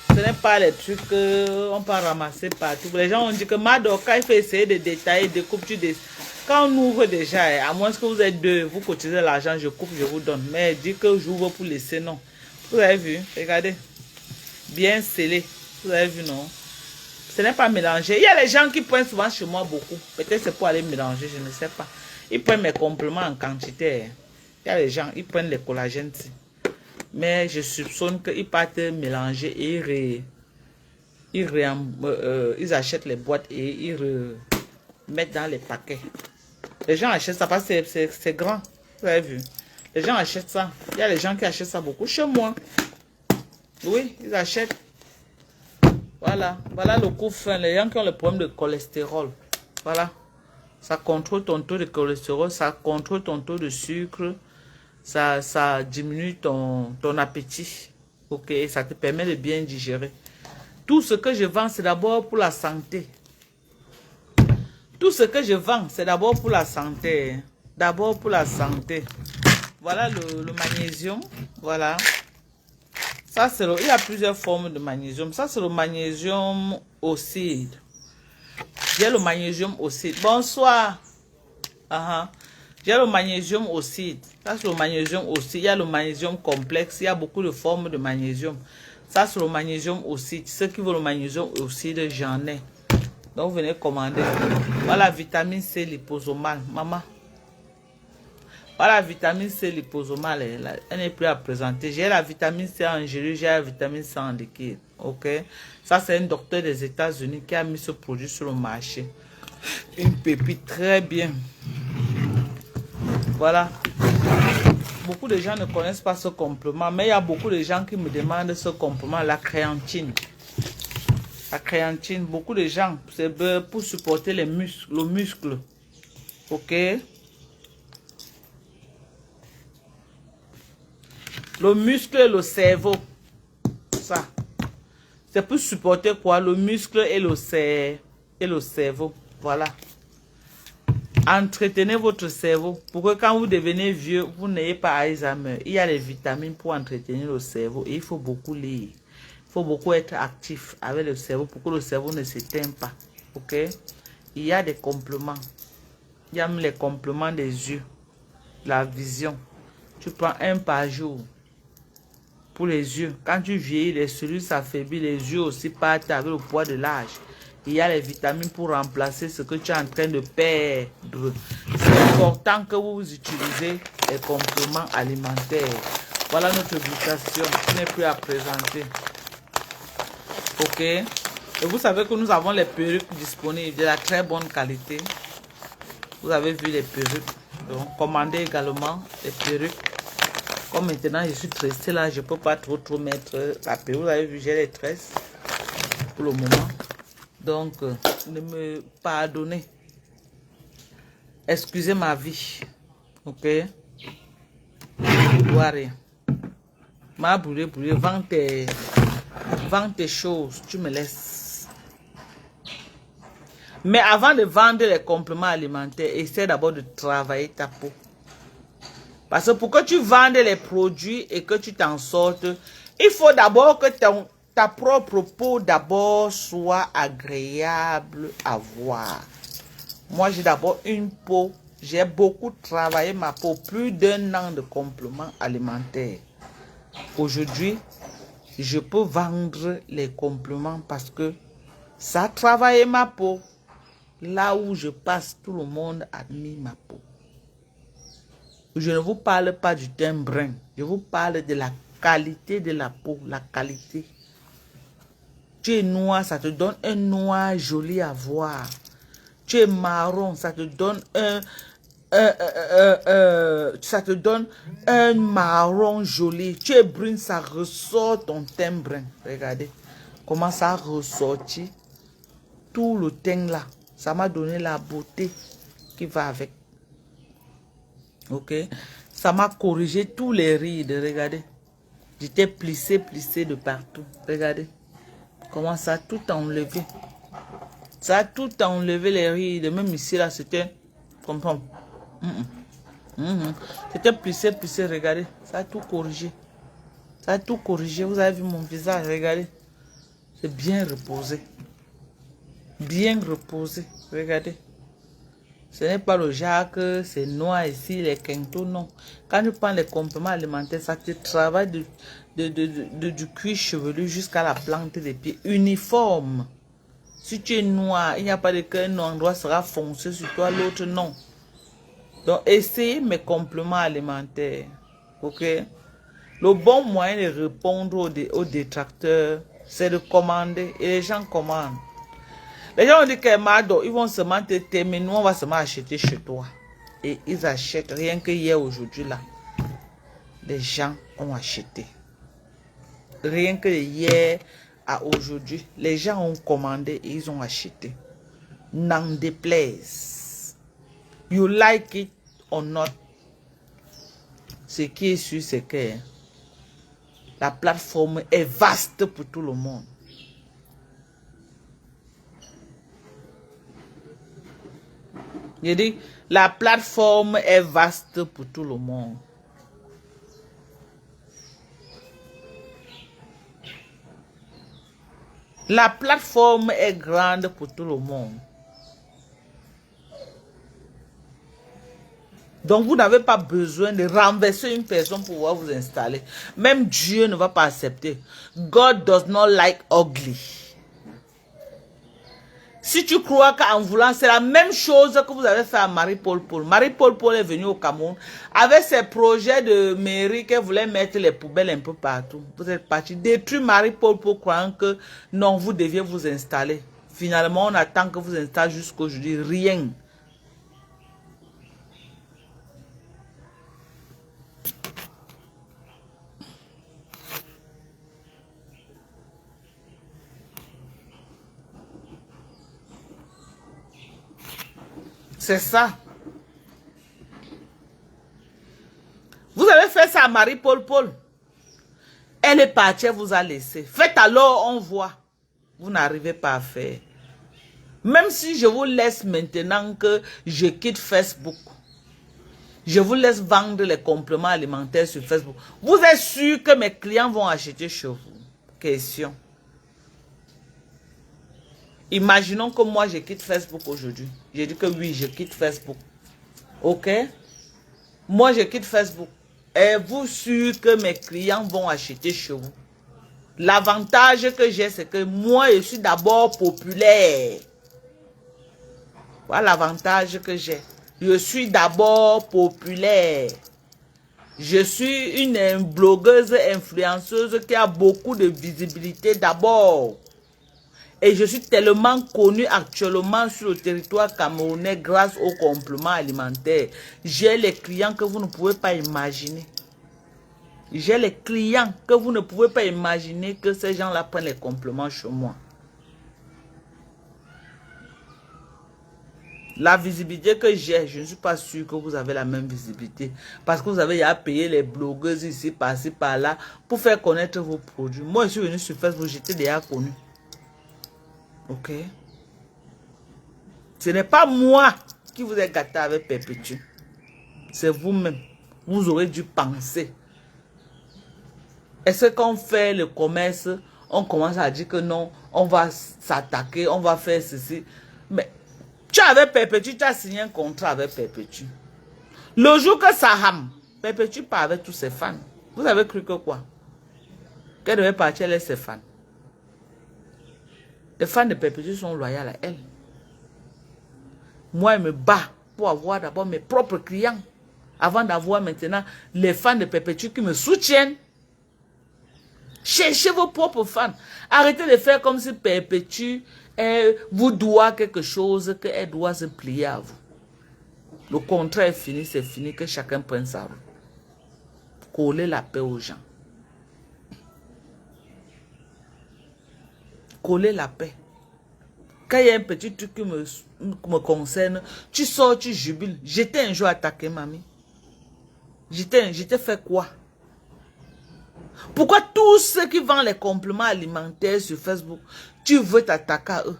Ce n'est pas les trucs qu'on peut ramasser partout. Les gens ont dit que Madoka, il faut essayer de détailler, de couper, quand on ouvre déjà, à moins que vous êtes deux, vous cotisez l'argent, je coupe, je vous donne. Mais dit que j'ouvre pour laisser, non. Vous avez vu? Regardez. Bien scellé. Vous avez vu, non? Ce n'est pas mélangé. Il y a les gens qui prennent souvent chez moi beaucoup. Peut-être c'est pour aller mélanger, je ne sais pas. Ils prennent mes compléments en quantité. Il y a les gens, ils prennent les collagènes. Mais je soupçonne qu'ils partent mélanger et ils achètent les boîtes et ils remettent dans les paquets. Les gens achètent ça parce que c'est grand. Vous avez vu? Les gens achètent ça. Il y a les gens qui achètent ça beaucoup chez moi. Oui, ils achètent. Voilà. Voilà le coup fin. Les gens qui ont le problème de cholestérol. Voilà. Ça contrôle ton taux de cholestérol. Ça contrôle ton taux de sucre. Ça diminue ton appétit. Ok. Ça te permet de bien digérer. Tout ce que je vends, c'est d'abord pour la santé. Tout ce que je vends, c'est d'abord pour la santé. D'abord pour la santé. Voilà le magnésium. Voilà. Ça, il y a plusieurs formes de magnésium. Ça, c'est le magnésium oxyde. J'ai le magnésium oxyde. Bonsoir. J'ai le magnésium oxyde. Ça, c'est le magnésium oxyde. Il y a le magnésium complexe. Il y a beaucoup de formes de magnésium. Ça, c'est le magnésium oxyde. Ceux qui veulent le magnésium oxyde, j'en ai. Donc, venez commander. Voilà, vitamine C liposomale. Maman. Voilà, la vitamine C liposomale. Elle n'est plus à présenter. J'ai la vitamine C en gélule, j'ai la vitamine C en liquide. Ok. Ça, c'est un docteur des États-Unis qui a mis ce produit sur le marché. Une pépite très bien. Voilà. Beaucoup de gens ne connaissent pas ce complément, mais il y a beaucoup de gens qui me demandent ce complément, la créatine. La créatine, beaucoup de gens, c'est pour supporter les muscles, le muscle. Ok. Le muscle et le cerveau. Ça. C'est pour supporter quoi? Le muscle et le cerveau. Voilà. Entretenez votre cerveau pour que quand vous devenez vieux, vous n'ayez pas Alzheimer. Il y a les vitamines pour entretenir le cerveau et il faut beaucoup lire. Il faut beaucoup être actif avec le cerveau pour que le cerveau ne s'éteigne pas. Ok? Il y a des compléments. Il y a même les compléments des yeux. La vision. Tu prends un par jour. Pour les yeux. Quand tu vieillis, les cellules s'affaiblissent. Les yeux aussi partent avec le poids de l'âge. Il y a les vitamines pour remplacer ce que tu es en train de perdre. C'est important que vous utilisez les compléments alimentaires. Voilà notre publication. Je n'ai plus à présenter. Ok. Et vous savez que nous avons les perruques disponibles de la très bonne qualité. Vous avez vu les perruques. Donc, commandez également les perruques. Comme maintenant je suis tressée là, je ne peux pas trop mettre la perruque. Vous avez vu, j'ai les tresses pour le moment. Donc, ne me pardonnez. Excusez ma vie. Ok? Je ne vois rien. Ma brûlé, vends tes choses, tu me laisses. Mais avant de vendre les compléments alimentaires, essaie d'abord de travailler ta peau. Parce que pour que tu vendes les produits et que tu t'en sortes, il faut d'abord que ta propre peau d'abord soit agréable à voir. Moi, j'ai d'abord une peau. J'ai beaucoup travaillé ma peau. Plus d'1 an de compléments alimentaires. Aujourd'hui, je peux vendre les compléments parce que ça a travaillé ma peau. Là où je passe, tout le monde admire ma peau. Je ne vous parle pas du teint brun. Je vous parle de la qualité de la peau. La qualité. Tu es noir, ça te donne un noir joli à voir. Tu es marron, ça te donne un marron joli. Tu es brune, ça ressort ton teint brun. Regardez comment ça a ressorti tout le teint là. Ça m'a donné la beauté qui va avec. Ok? Ça m'a corrigé tous les rides. Regardez. J'étais plissé de partout. Regardez. Comment ça a tout enlevé. Ça a tout enlevé les rides. Même ici là, c'était comme ça. C'était plissé, regardez. Ça a tout corrigé. Ça a tout corrigé. Vous avez vu mon visage, regardez. C'est bien reposé. Bien reposé. Regardez. Ce n'est pas le genre que c'est noir ici, les quintos, non. Quand tu prends les compléments alimentaires, ça te travaille du cuir chevelu jusqu'à la plante des pieds. Uniforme. Si tu es noir, il n'y a pas de qu'un endroit sera foncé sur toi, l'autre non. Donc, essayez mes compléments alimentaires. Ok? Le bon moyen de répondre aux détracteurs, c'est de commander. Et les gens commandent. Les gens ont dit que Mado, ils vont seulement te t'aimer. Nous, on va seulement acheter chez toi. Et ils achètent. Rien que hier, aujourd'hui, là. Les gens ont acheté. Rien que hier à aujourd'hui, les gens ont commandé et ils ont acheté. N'en déplaise. You like it or not. Ce qui est sûr, c'est que la plateforme est vaste pour tout le monde. Je dis, la plateforme est vaste pour tout le monde. La plateforme est grande pour tout le monde. Donc, vous n'avez pas besoin de renverser une personne pour pouvoir vous installer. Même Dieu ne va pas accepter. God does not like ugly. Si tu crois qu'en voulant, c'est la même chose que vous avez fait à Marie-Paul Paul. Marie-Paul Paul est venue au Cameroun avec ses projets de mairie qu'elle voulait mettre les poubelles un peu partout. Vous êtes parti détruire Marie-Paul Paul croyant que non, vous deviez vous installer. Finalement, on attend que vous installez jusqu'aujourd'hui. Rien. C'est ça. Vous avez fait ça à Marie-Paul Paul. Elle est partie, elle vous a laissé. Faites alors, on voit. Vous n'arrivez pas à faire. Même si je vous laisse maintenant que je quitte Facebook, je vous laisse vendre les compléments alimentaires sur Facebook. Vous êtes sûr que mes clients vont acheter chez vous? Question. Imaginons que moi, je quitte Facebook aujourd'hui. Je dis que oui, je quitte Facebook. Ok? Moi, je quitte Facebook. Êtes-vous sûr que mes clients vont acheter chez vous? L'avantage que j'ai, c'est que moi, je suis d'abord populaire. Voilà l'avantage que j'ai. Je suis d'abord populaire. Je suis une blogueuse influenceuse qui a beaucoup de visibilité d'abord. Et je suis tellement connue actuellement sur le territoire camerounais grâce aux compléments alimentaires. J'ai les clients que vous ne pouvez pas imaginer. J'ai les clients que vous ne pouvez pas imaginer que ces gens-là prennent les compléments chez moi. La visibilité que j'ai, je ne suis pas sûr que vous avez la même visibilité. Parce que vous avez à payer les blogueuses ici, par-ci, par-là, pour faire connaître vos produits. Moi, je suis venu sur Facebook, j'étais déjà connu. Ok? Ce n'est pas moi qui vous ai gâté avec Perpétue. C'est vous-même. Vous aurez dû penser. Est-ce qu'on fait le commerce, on commence à dire que non, on va s'attaquer, on va faire ceci. Mais tu avais Perpétue, tu as signé un contrat avec Perpétue. Le jour que Saham, Perpétue part avec tous ses fans. Vous avez cru que quoi? Qu'elle devait partir avec ses fans. Les fans de Perpétue sont loyaux à elle. Moi, je me bats pour avoir d'abord mes propres clients. Avant d'avoir maintenant les fans de Perpétue qui me soutiennent. Cherchez vos propres fans. Arrêtez de faire comme si Perpétue vous doit quelque chose, qu'elle doit se plier à vous. Le contrat est fini, c'est fini, que chacun prenne sa route. Coller la paix aux gens. Coller la paix. Quand il y a un petit truc qui me concerne, tu sors, tu jubiles. J'étais un jour attaqué, mamie. J'étais fait quoi? Pourquoi tous ceux qui vendent les compléments alimentaires sur Facebook, tu veux t'attaquer à eux?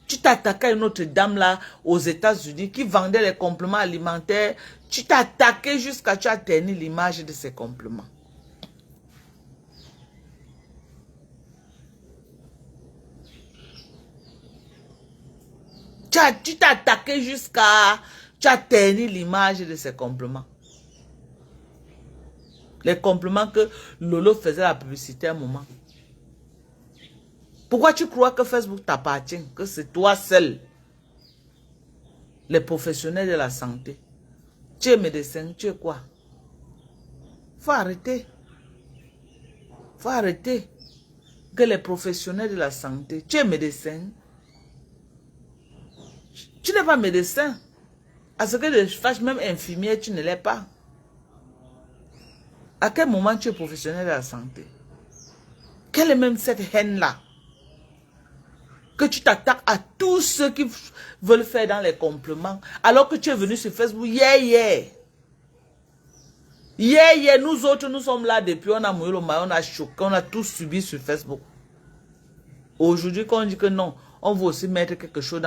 Tu t'attaques à une autre dame là aux États-Unis qui vendait les compléments alimentaires. Tu t'es attaqué jusqu'à tu as terni l'image de ces compléments. Tu t'es attaqué jusqu'à tu as terni l'image de ces compléments. Les compléments que Lolo faisait la publicité à un moment. Pourquoi tu crois que Facebook t'appartient? Que c'est toi seul? Les professionnels de la santé. Tu es médecin, tu es quoi? Faut arrêter. Faut arrêter. Que les professionnels de la santé. Tu es médecin. Tu n'es pas médecin. À ce que je fasse même infirmière, tu ne l'es pas. À quel moment tu es professionnel de la santé? Quelle est même cette haine-là? Que tu t'attaques à tous ceux qui veulent faire dans les compléments. Alors que tu es venu sur Facebook, nous autres, nous sommes là depuis, on a mouillé le maillot, on a choqué, on a tous subi sur Facebook. Aujourd'hui, quand on dit que non, on veut aussi mettre quelque chose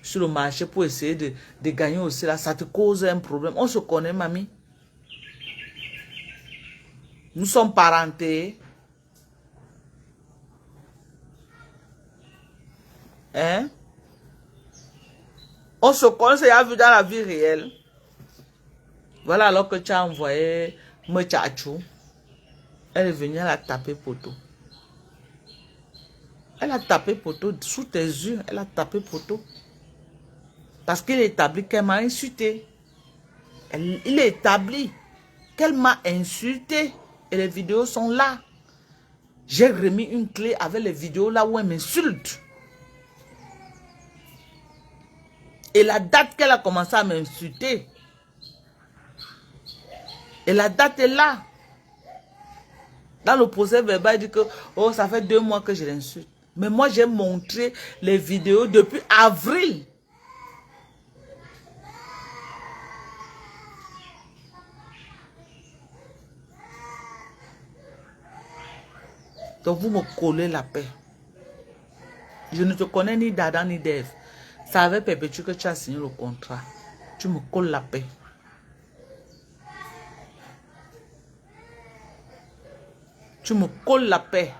sur le marché pour essayer de gagner aussi là, ça te cause un problème. On se connaît, mamie. Nous sommes parentés. Hein? On se connaît, c'est vu dans la vie réelle. Voilà, alors que tu as envoyé Mechachou. Elle est venue, elle a tapé poteau. Elle a tapé poteau sous tes yeux. Elle a tapé poteau. Parce qu'il est établi qu'elle m'a insulté. Il est établi qu'elle m'a insulté. Et les vidéos sont là. J'ai remis une clé avec les vidéos là où elle m'insulte. Et la date qu'elle a commencé à m'insulter. Et la date est là. Dans le procès verbal, il dit que oh, ça fait 2 mois que je l'insulte. Mais moi, j'ai montré les vidéos depuis avril. Donc, vous me collez la paix. Je ne te connais ni d'Adam ni d'Ève. Ça avait perpétué que tu as signé le contrat. Tu me colles la paix. Tu me colles la paix.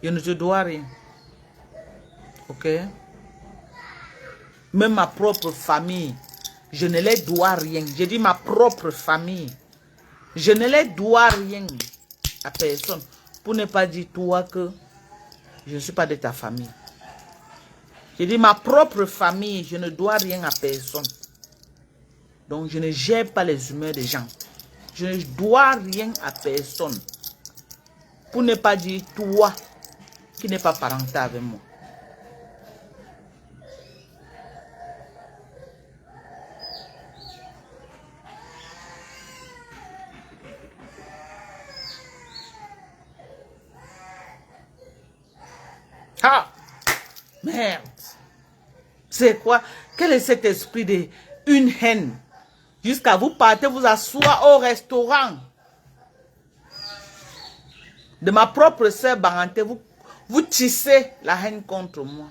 Je ne te dois rien. Ok? Même ma propre famille, je ne les dois rien. J'ai dit ma propre famille. Je ne les dois rien à personne. Pour ne pas dire toi que je ne suis pas de ta famille. J'ai dit ma propre famille, je ne dois rien à personne. Donc je ne gère pas les humeurs des gens. Je ne dois rien à personne. Pour ne pas dire toi qui n'es pas parenté avec moi. Ah! Merde! C'est quoi? Quel est cet esprit de une haine? Jusqu'à vous partez vous asseoir au restaurant. De ma propre sœur Baranté, vous tissez la haine contre moi.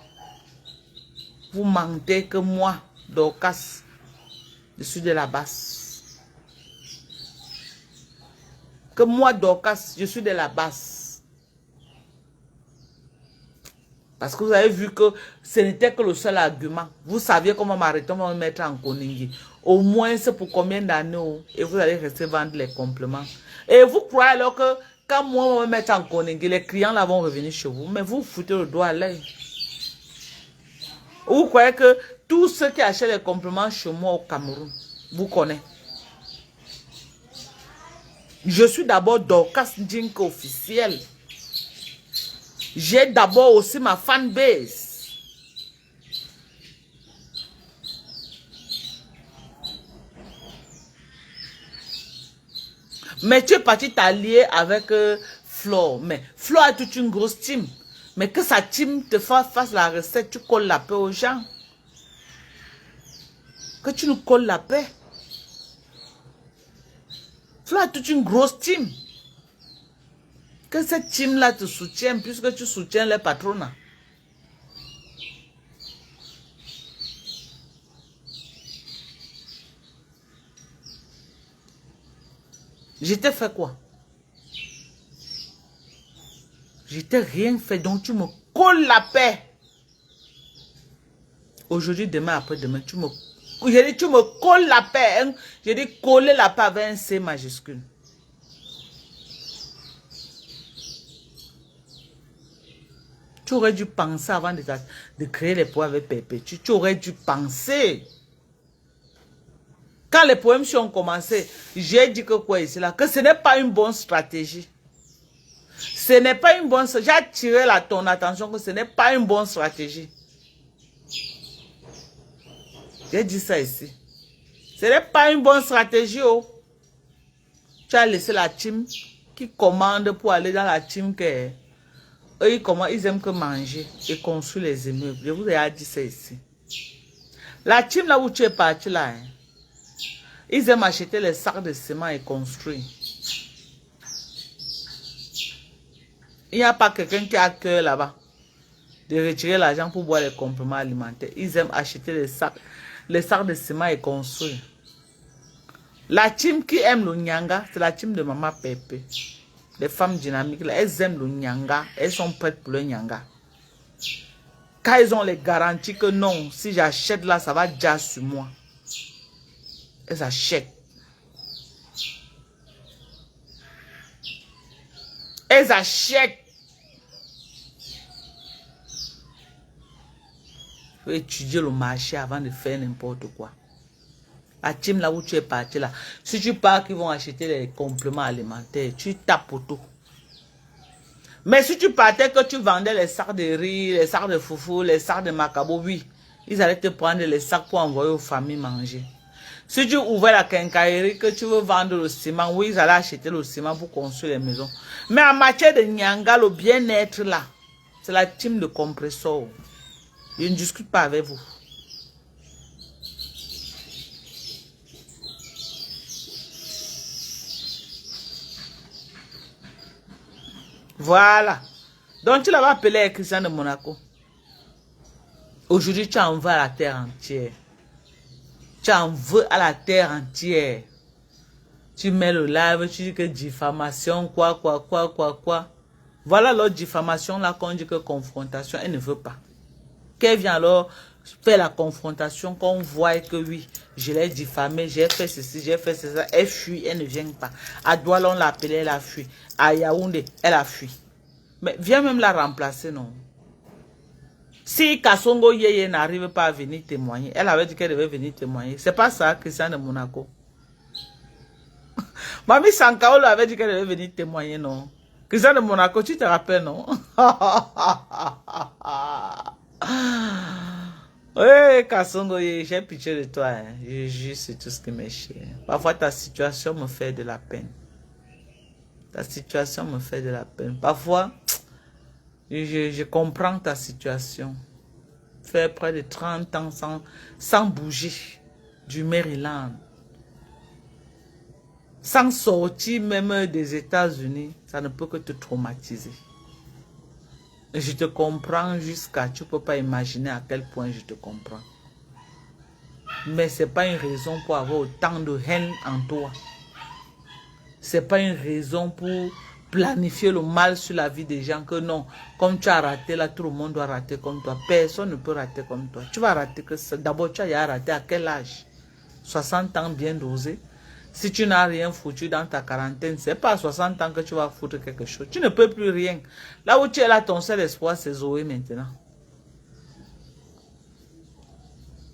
Vous mentez que moi, Dorcas, je suis de la basse. Que moi, Dorcas, je suis de la basse. Parce que vous avez vu que ce n'était que le seul argument. Vous saviez comment m'arrêter, on va me mettre en Koningui. Au moins, c'est pour combien d'années et vous allez rester vendre les compléments. Et vous croyez alors que quand moi, on va me mettre en Koningui, les clients là vont revenir chez vous. Mais vous foutez le doigt à l'œil. Vous croyez que tous ceux qui achètent les compléments chez moi au Cameroun, vous connaissez. Je suis d'abord Dorcas Ndjinke officiel. J'ai d'abord aussi ma fanbase. Mais tu es parti t'allier avec Flo. Mais Flo a toute une grosse team. Mais que sa team te fasse la recette, tu colles la paix aux gens. Que tu nous colles la paix. Flo a toute une grosse team. Que cette team-là te soutienne puisque tu soutiens les patrons. Je t'ai fait quoi? Je t'ai rien fait, donc tu me colles la paix. Aujourd'hui, demain, après-demain, tu me colles la paix. Hein? J'ai dit coller la paix avec un C majuscule. Tu aurais dû penser avant de créer les problèmes avec Pépé. Tu aurais dû penser. Quand les problèmes ont commencé, j'ai dit que quoi ici là? Que ce n'est pas une bonne stratégie. Ce n'est pas une bonne stratégie. J'ai attiré ton attention que ce n'est pas une bonne stratégie. J'ai dit ça ici. Ce n'est pas une bonne stratégie. Oh. Tu as laissé la team qui commande pour aller dans la team que eux, ils aiment que manger et construire les immeubles. Je vous ai dit ça ici. La team là où tu es parti là, hein, ils aiment acheter les sacs de ciment et construire. Il n'y a pas quelqu'un qui a cœur là-bas de retirer l'argent pour boire les compléments alimentaires. Ils aiment acheter les sacs de ciment et construire. La team qui aime le nyanga, c'est la team de Maman Pépé. Les femmes dynamiques, là, elles aiment le nyanga. Elles sont prêtes pour le nyanga. Quand elles ont les garanties que non, si j'achète là, ça va déjà sur moi. Elles achètent. Elles achètent. Il faut étudier le marché avant de faire n'importe quoi. La team là où tu es parti là, si tu pars qu'ils vont acheter les compléments alimentaires, tu tapes au tout. Mais si tu partais que tu vendais les sacs de riz, les sacs de foufou, les sacs de macabo, oui, ils allaient te prendre les sacs pour envoyer aux familles manger. Si tu ouvrais la quincaillerie, que tu veux vendre le ciment, oui, ils allaient acheter le ciment pour construire les maisons. Mais en matière de nyanga, le bien-être là, c'est la team de compresseur. Je ne discute pas avec vous. Voilà. Donc tu l'avais appelé Christian de Monaco. Aujourd'hui, tu en veux à la terre entière. Tu en veux à la terre entière. Tu mets le live, tu dis que diffamation, quoi. Voilà l'autre diffamation là qu'on dit que confrontation, elle ne veut pas. Qu'elle vient alors faire la confrontation, qu'on voit que oui, je l'ai diffamé, j'ai fait ceci, j'ai fait ça. Elle fuit, elle ne vient pas. À Douala, on l'a appelée, elle a fui. À Yaoundé, elle a fui. Mais viens même la remplacer, non? Si Kassongo Yeye n'arrive pas à venir témoigner, elle avait dit qu'elle devait venir témoigner. C'est pas ça, Christian de Monaco. Mamie Sankaolo avait dit qu'elle devait venir témoigner, non? Christian de Monaco, tu te rappelles, non? Oui, Kassongo Yeye, j'ai pitié de toi. Hein. Je jure, c'est tout ce qui m'est cher. Parfois, ta situation me fait de la peine. Ta situation me fait de la peine. Parfois, je comprends ta situation. Faire près de 30 ans sans bouger du Maryland. Sans sortir même des États-Unis, ça ne peut que te traumatiser. Je te comprends jusqu'à... Tu ne peux pas imaginer à quel point je te comprends. Mais ce n'est pas une raison pour avoir autant de haine en toi. Ce n'est pas une raison pour planifier le mal sur la vie des gens. Que non, comme tu as raté là, tout le monde doit rater comme toi. Personne ne peut rater comme toi. Tu vas rater que ça. D'abord, tu as raté à quel âge? 60 ans bien dosé. Si tu n'as rien foutu dans ta quarantaine, c'est pas à 60 ans que tu vas foutre quelque chose. Tu ne peux plus rien. Là où tu es là, ton seul espoir, c'est Zoé maintenant.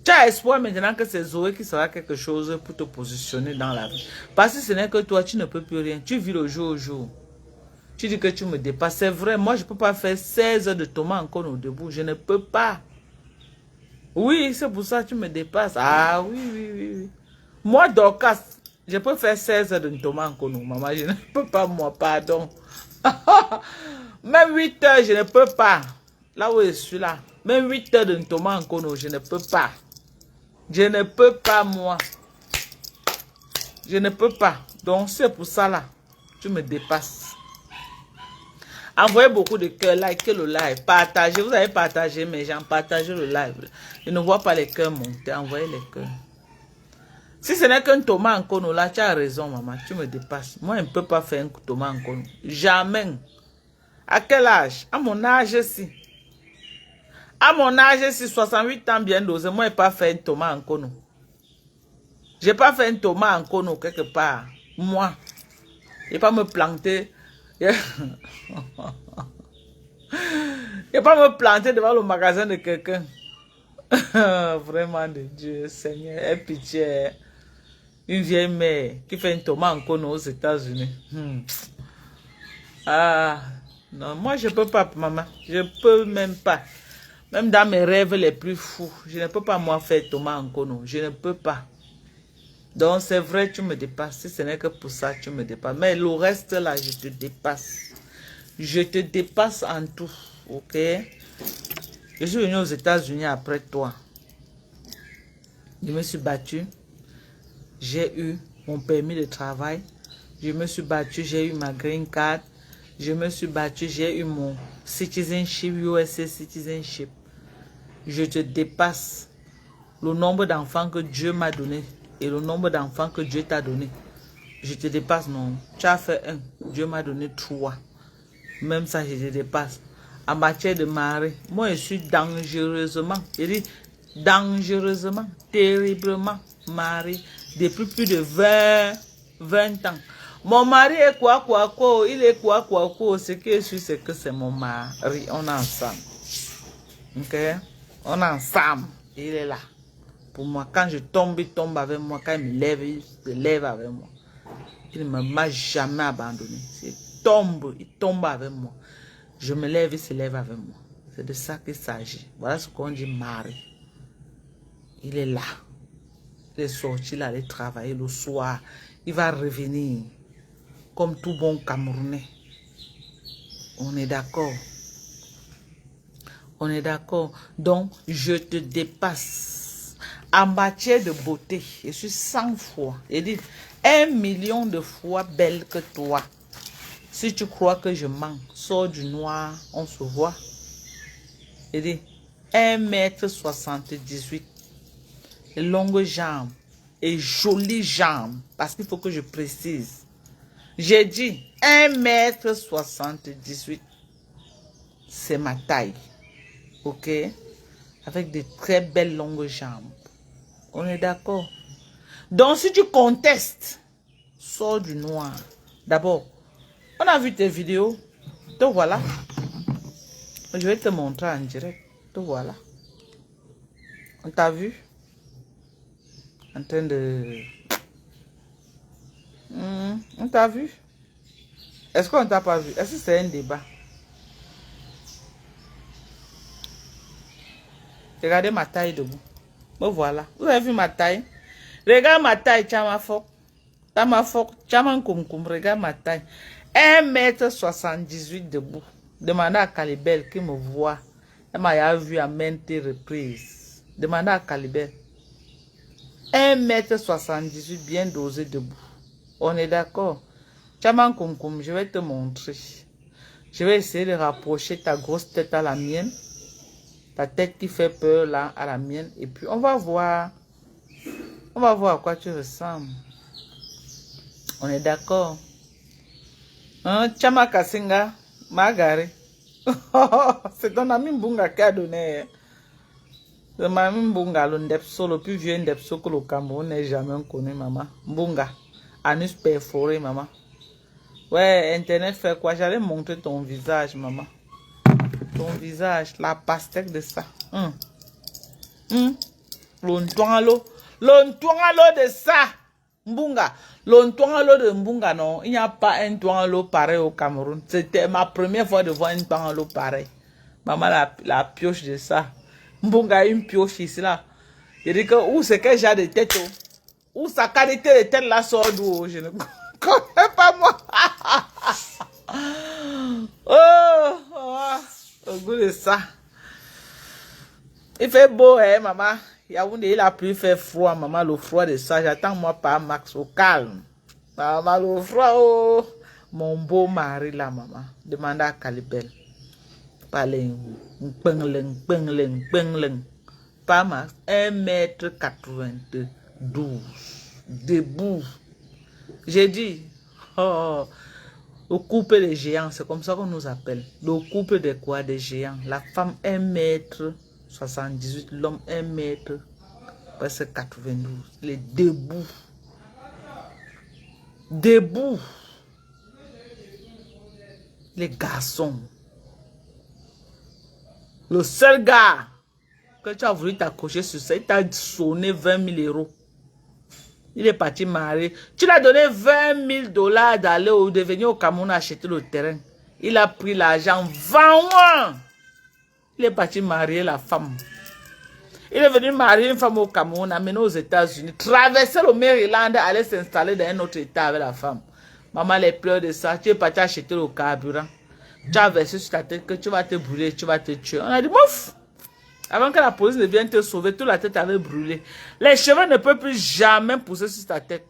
Tu as espoir maintenant que c'est Zoé qui sera quelque chose pour te positionner dans la vie. Parce que ce n'est que toi, tu ne peux plus rien. Tu vis le jour au jour. Tu dis que tu me dépasses. C'est vrai, moi, je ne peux pas faire 16 heures de Thomas encore au debout. Je ne peux pas. Oui, c'est pour ça que tu me dépasses. Ah oui, oui, oui, oui. Moi, Dorcas, je peux faire 16 heures de Thomas encore, maman. Je ne peux pas, moi, pardon. Même 8 heures, je ne peux pas. Là où je suis là. Même 8 heures de Thomas encore, je ne peux pas. Je ne peux pas, moi. Je ne peux pas. Donc, c'est pour ça, là. Tu me dépasses. Envoyez beaucoup de cœurs, likez le live, partagez. Vous avez partagé, mes gens, partagez le live. Je ne vois pas les cœurs monter. Envoyez les cœurs. Si ce n'est qu'un Thomas Nkono, là, tu as raison, maman. Tu me dépasses. Moi, je ne peux pas faire un Thomas Nkono. Jamais. À quel âge? À mon âge, si. À mon âge, si 68 ans bien dosé, moi, je n'ai pas fait un Thomas Nkono. Je n'ai pas fait un Thomas Nkono quelque part. Moi. Je n'ai pas me planter. Je n'ai pas me planter devant le magasin de quelqu'un. Vraiment de Dieu, Seigneur, aie pitié. Une vieille mère qui fait un Thomas Nkono aux États-Unis. Ah, non, moi je peux pas, maman. Je peux même pas. Même dans mes rêves les plus fous, je ne peux pas moi faire Thomas Nkono. Je ne peux pas. Donc c'est vrai, tu me dépasses. Si ce n'est que pour ça, tu me dépasses. Mais le reste là, je te dépasse. Je te dépasse en tout. Ok? Je suis venu aux États-Unis après toi. Je me suis battu. J'ai eu mon permis de travail. Je me suis battu, j'ai eu ma green card. Je me suis battu, j'ai eu mon citizenship, USA citizenship. Je te dépasse. Le nombre d'enfants que Dieu m'a donné et le nombre d'enfants que Dieu t'a donné. Je te dépasse, non. Tu as fait 1, Dieu m'a donné 3. Même ça, je te dépasse. En matière de mari, moi je suis dangereusement, je dis dangereusement, terriblement marié depuis plus de 20 ans. Mon mari est quoi, il est quoi, ce que je suis, c'est que c'est mon mari. On est ensemble. Ok? On est ensemble. Il est là. Pour moi, quand je tombe, il tombe avec moi. Quand il me lève, il se lève avec moi. Il ne m'a jamais abandonné. Il tombe avec moi. Je me lève, il se lève avec moi. C'est de ça qu'il s'agit. Voilà ce qu'on dit mari. Il est là. Il est sorti là, aller travailler le soir. Il va revenir comme tout bon Camerounais. On est d'accord. On est d'accord. Donc, je te dépasse. En matière de beauté, je suis 100 fois, je dis 1 million de fois belle que toi. Si tu crois que je mens, sors du noir, on se voit. Je dis 1,78 m. Longues jambes et jolies jambes. Parce qu'il faut que je précise. J'ai dit 1,78 m. C'est ma taille. Ok? Avec de très belles longues jambes. On est d'accord? Donc si tu contestes, sors du noir. D'abord, on a vu tes vidéos. Te voilà. Je vais te montrer en direct. Te voilà. On t'a vu? En train de... on t'a vu? Est-ce qu'on t'a pas vu? Est-ce que c'est un débat? Regardez ma taille debout. Me voilà. Vous avez vu ma taille? Regarde ma taille, Tchamafok. Tchamafok, Tchamankoumkoum. Regarde ma taille. 1,78 m debout. Demandez à Calibel qui me voit. Elle m'a vu à maintes reprises. Demandez à Calibel. 1,78 m bien dosé debout. On est d'accord? Tchamankoumkoum, je vais te montrer. Je vais essayer de rapprocher ta grosse tête à la mienne. Ta tête qui fait peur là à la mienne. Et puis on va voir. On va voir à quoi tu ressembles. On est d'accord. Hein, Chama Kasinga, Magari. C'est ton ami Mbunga qui a donné. C'est mon ami Mbunga, le Ndepso, le plus vieux Ndepso que le Cameroun n'ait jamais connu, maman. Mbunga, anus perforé, maman. Ouais, Internet fait quoi? J'allais montrer ton visage, maman. Ton visage, la pastèque de ça. L'ontoingalo de ça. Mbunga. L'ontoingalo de Mbunga, non. Il n'y a pas un toingalo pareil au Cameroun. C'était ma première fois de voir un toingalo pareil. Maman, la pioche de ça. Mbunga a une pioche ici, là. Je dis que où c'est quel genre de tête, oh? Où sa qualité de tête là sort d'où? Je ne connais pas moi. Au goût de ça. Il fait beau, hein, maman. Yaoundé, il a pu faire froid, maman. Le froid de ça, j'attends moi pas Max au calme. Maman, le froid, oh. Mon beau mari là, maman. Demande à Calibel. Parlez, pas Max. 1,92 m. Debout. J'ai dit, oh. Le couple des géants, c'est comme ça qu'on nous appelle. Le couple des quoi? Des géants. La femme 1,78 m, l'homme 1 m, presque 92. Il est debout. Debout. Les garçons. Le seul gars que tu as voulu t'accrocher sur ça, il t'a sonné 20 000 euros. Il est parti marier. Tu l'as donné 20 000 $ d'aller ou de venir au Cameroun acheter le terrain. Il a pris l'argent. 20 ans. Il est parti marier la femme. Il est venu marier une femme au Cameroun, amener aux États-Unis, traverser le Maryland, aller s'installer dans un autre État avec la femme. Maman les pleure de ça. Tu es parti acheter le carburant. Tu as versé sur ta tête que tu vas te brûler, tu vas te tuer. On a dit, mouf! Avant que la police ne vienne te sauver, toute la tête avait brûlé. Les cheveux ne peuvent plus jamais pousser sur ta tête.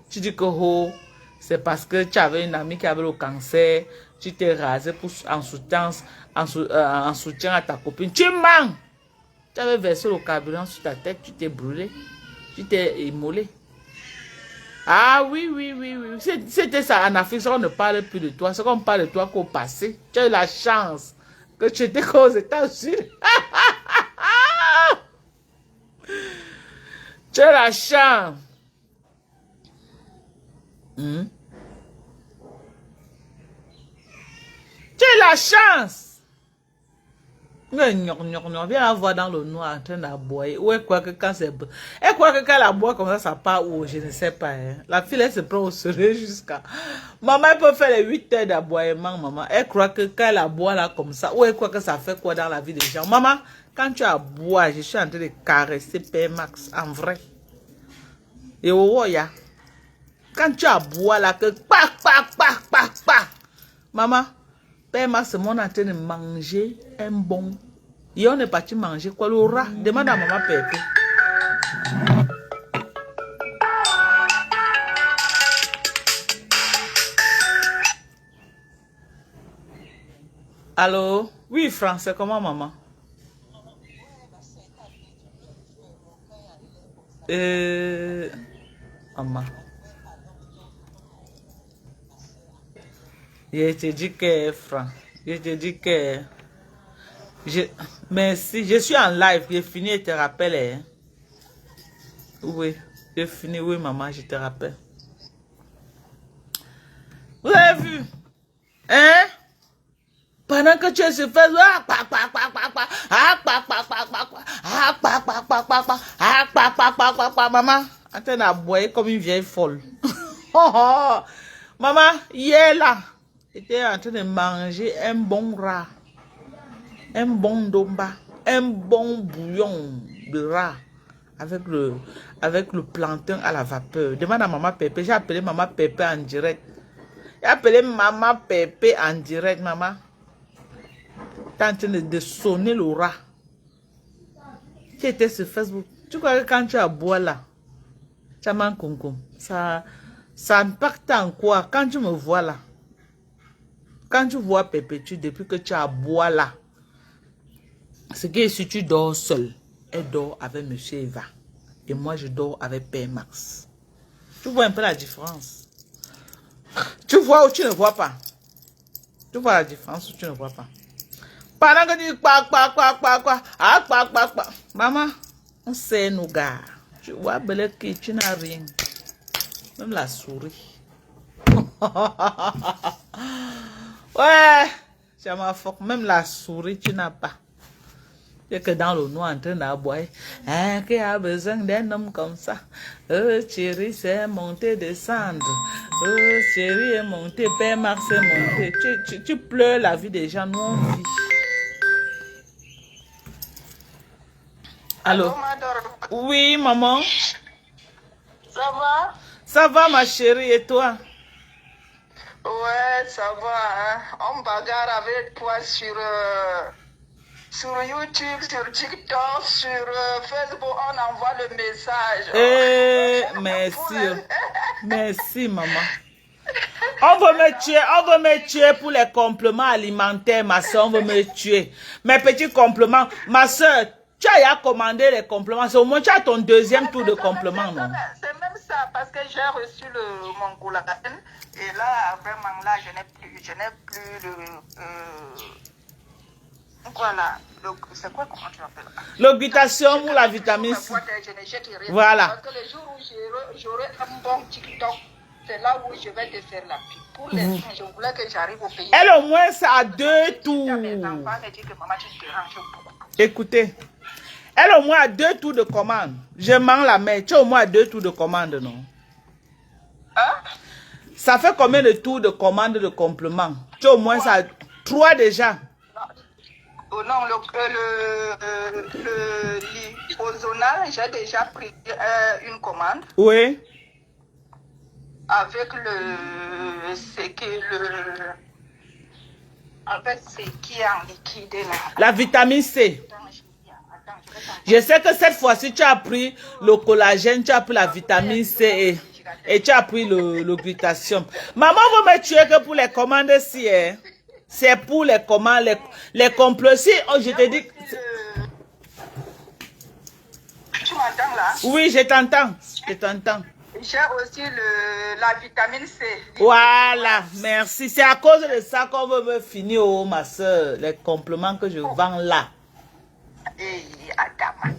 Tu dis que oh, c'est parce que tu avais une amie qui avait le cancer. Tu t'es rasé pour, en soutien à ta copine. Tu mens! Tu avais versé le carburant sur ta tête, tu t'es brûlé. Tu t'es immolé. Ah oui. C'était ça en Afrique, on ne parle plus de toi. C'est qu'on parle de toi qu'au passé. Tu as eu la chance que tu étais aux États-Unis. Tu as la chance. Tu as la chance. Viens la voir dans le noir en train d'aboyer. Ou elle croit que quand c'est... Elle croit que quand elle aboie comme ça part où? Je ne sais pas. Hein. La fille, elle se prend au sérieux jusqu'à... Maman, elle peut faire les 8 heures d'aboiement, maman. Elle croit que quand elle aboie là comme ça, ou elle croit que ça fait quoi dans la vie des gens. Maman, quand tu aboies, je suis en train de caresser Père Max, en vrai. Et oh, ya. Quand tu aboies là, que... Maman, Père Max, c'est mon en train de manger un bon. Et on est parti manger quoi? Le rat. Demande à maman Pépé. Allô? Oui, français, comment maman? Maman. Je te dis que, Franck. Je te dis que... Merci, je suis en live, j'ai fini, je te rappelle. Hein? Oui, j'ai fini, oui maman, je te rappelle. Vous avez vu? Hein? Pendant que tu es sur Facebook, maman, en train d'aboyer comme une vieille folle. Maman, hier là, j'étais en train de manger un bon rat. Un bon domba, un bon bouillon de rat avec le plantain à la vapeur. Demande à maman Pépé. J'ai appelé maman Pépé en direct. J'ai appelé maman Pépé en direct, maman. T'es en train de sonner le rat. Tu étais sur Facebook. Tu crois que quand tu aboies là, tu as man concombre. Ça impacte en quoi? Quand tu me vois là. quand tu vois Perpétue, depuis que tu as bois là, c'est que si tu dors seul, elle dort avec Monsieur Eva. Et moi, je dors avec Père Max. Tu vois un peu la différence. Tu vois ou tu ne vois pas? Tu vois la différence ou tu ne vois pas? Pendant que tu dis quoi, ah, quoi. Maman, on sait nos gars. Tu vois, belle qui tu n'as rien. Même la souris. Ouais, ça m'a fait. Même la souris, tu n'as pas. Tu es que dans le noir en train d'aboyer. Hein, qui a besoin d'un homme comme ça? Chérie, c'est monter, descendre. Chérie est monté, Père Max est monté. Tu pleures la vie des gens, nous on vit. Allô? Oui, maman. Ça va? Ça va, ma chérie, et toi? Ouais, ça va. Hein? On bagarre avec toi sur YouTube, sur TikTok, sur Facebook. On envoie le message. Merci. Merci, maman. On veut me tuer pour les compléments alimentaires, ma soeur, on veut me tuer. Mes petits compléments, ma soeur, tu as commandé les compléments, c'est au moins tu as ton deuxième tour de complément, non? C'est même ça, parce que j'ai reçu mon collagène, et là, vraiment, là, je n'ai plus le... voilà, c'est quoi, comment tu appelles? L'augmentation ou la vitamine C. Voilà. Parce que le jour où j'aurai un bon TikTok, c'est là où je vais te faire la pub. Pour l'instant, je voulais que j'arrive au pays. Elle au moins ça a 2 tours. Mes enfants me disent que maman, tu te déranges beaucoup. Écoutez, elle au moins a 2 tours de commande. Je mens la main. Tu as au moins 2 tours de commande, non? Hein? Ça fait combien de tours de commande de complément? Tu as au moins ça 3 déjà. Non, le liposonal, j'ai déjà pris une commande. Oui. Avec avec ce qui est en liquide là. La vitamine C. Je sais que cette fois-ci, tu as pris le collagène, tu as pris la vitamine C et tu as pris le glutathium. Maman veut me tuer que pour les commandes si, hein. C'est pour les commandes, les complots. Si, oh, je te dis... Tu m'entends là? Oui, je t'entends. Je t'entends. J'ai aussi la vitamine C. Voilà, merci. C'est à cause de ça qu'on veut me finir, oh, ma soeur, les compléments que je vends là. Et Adama.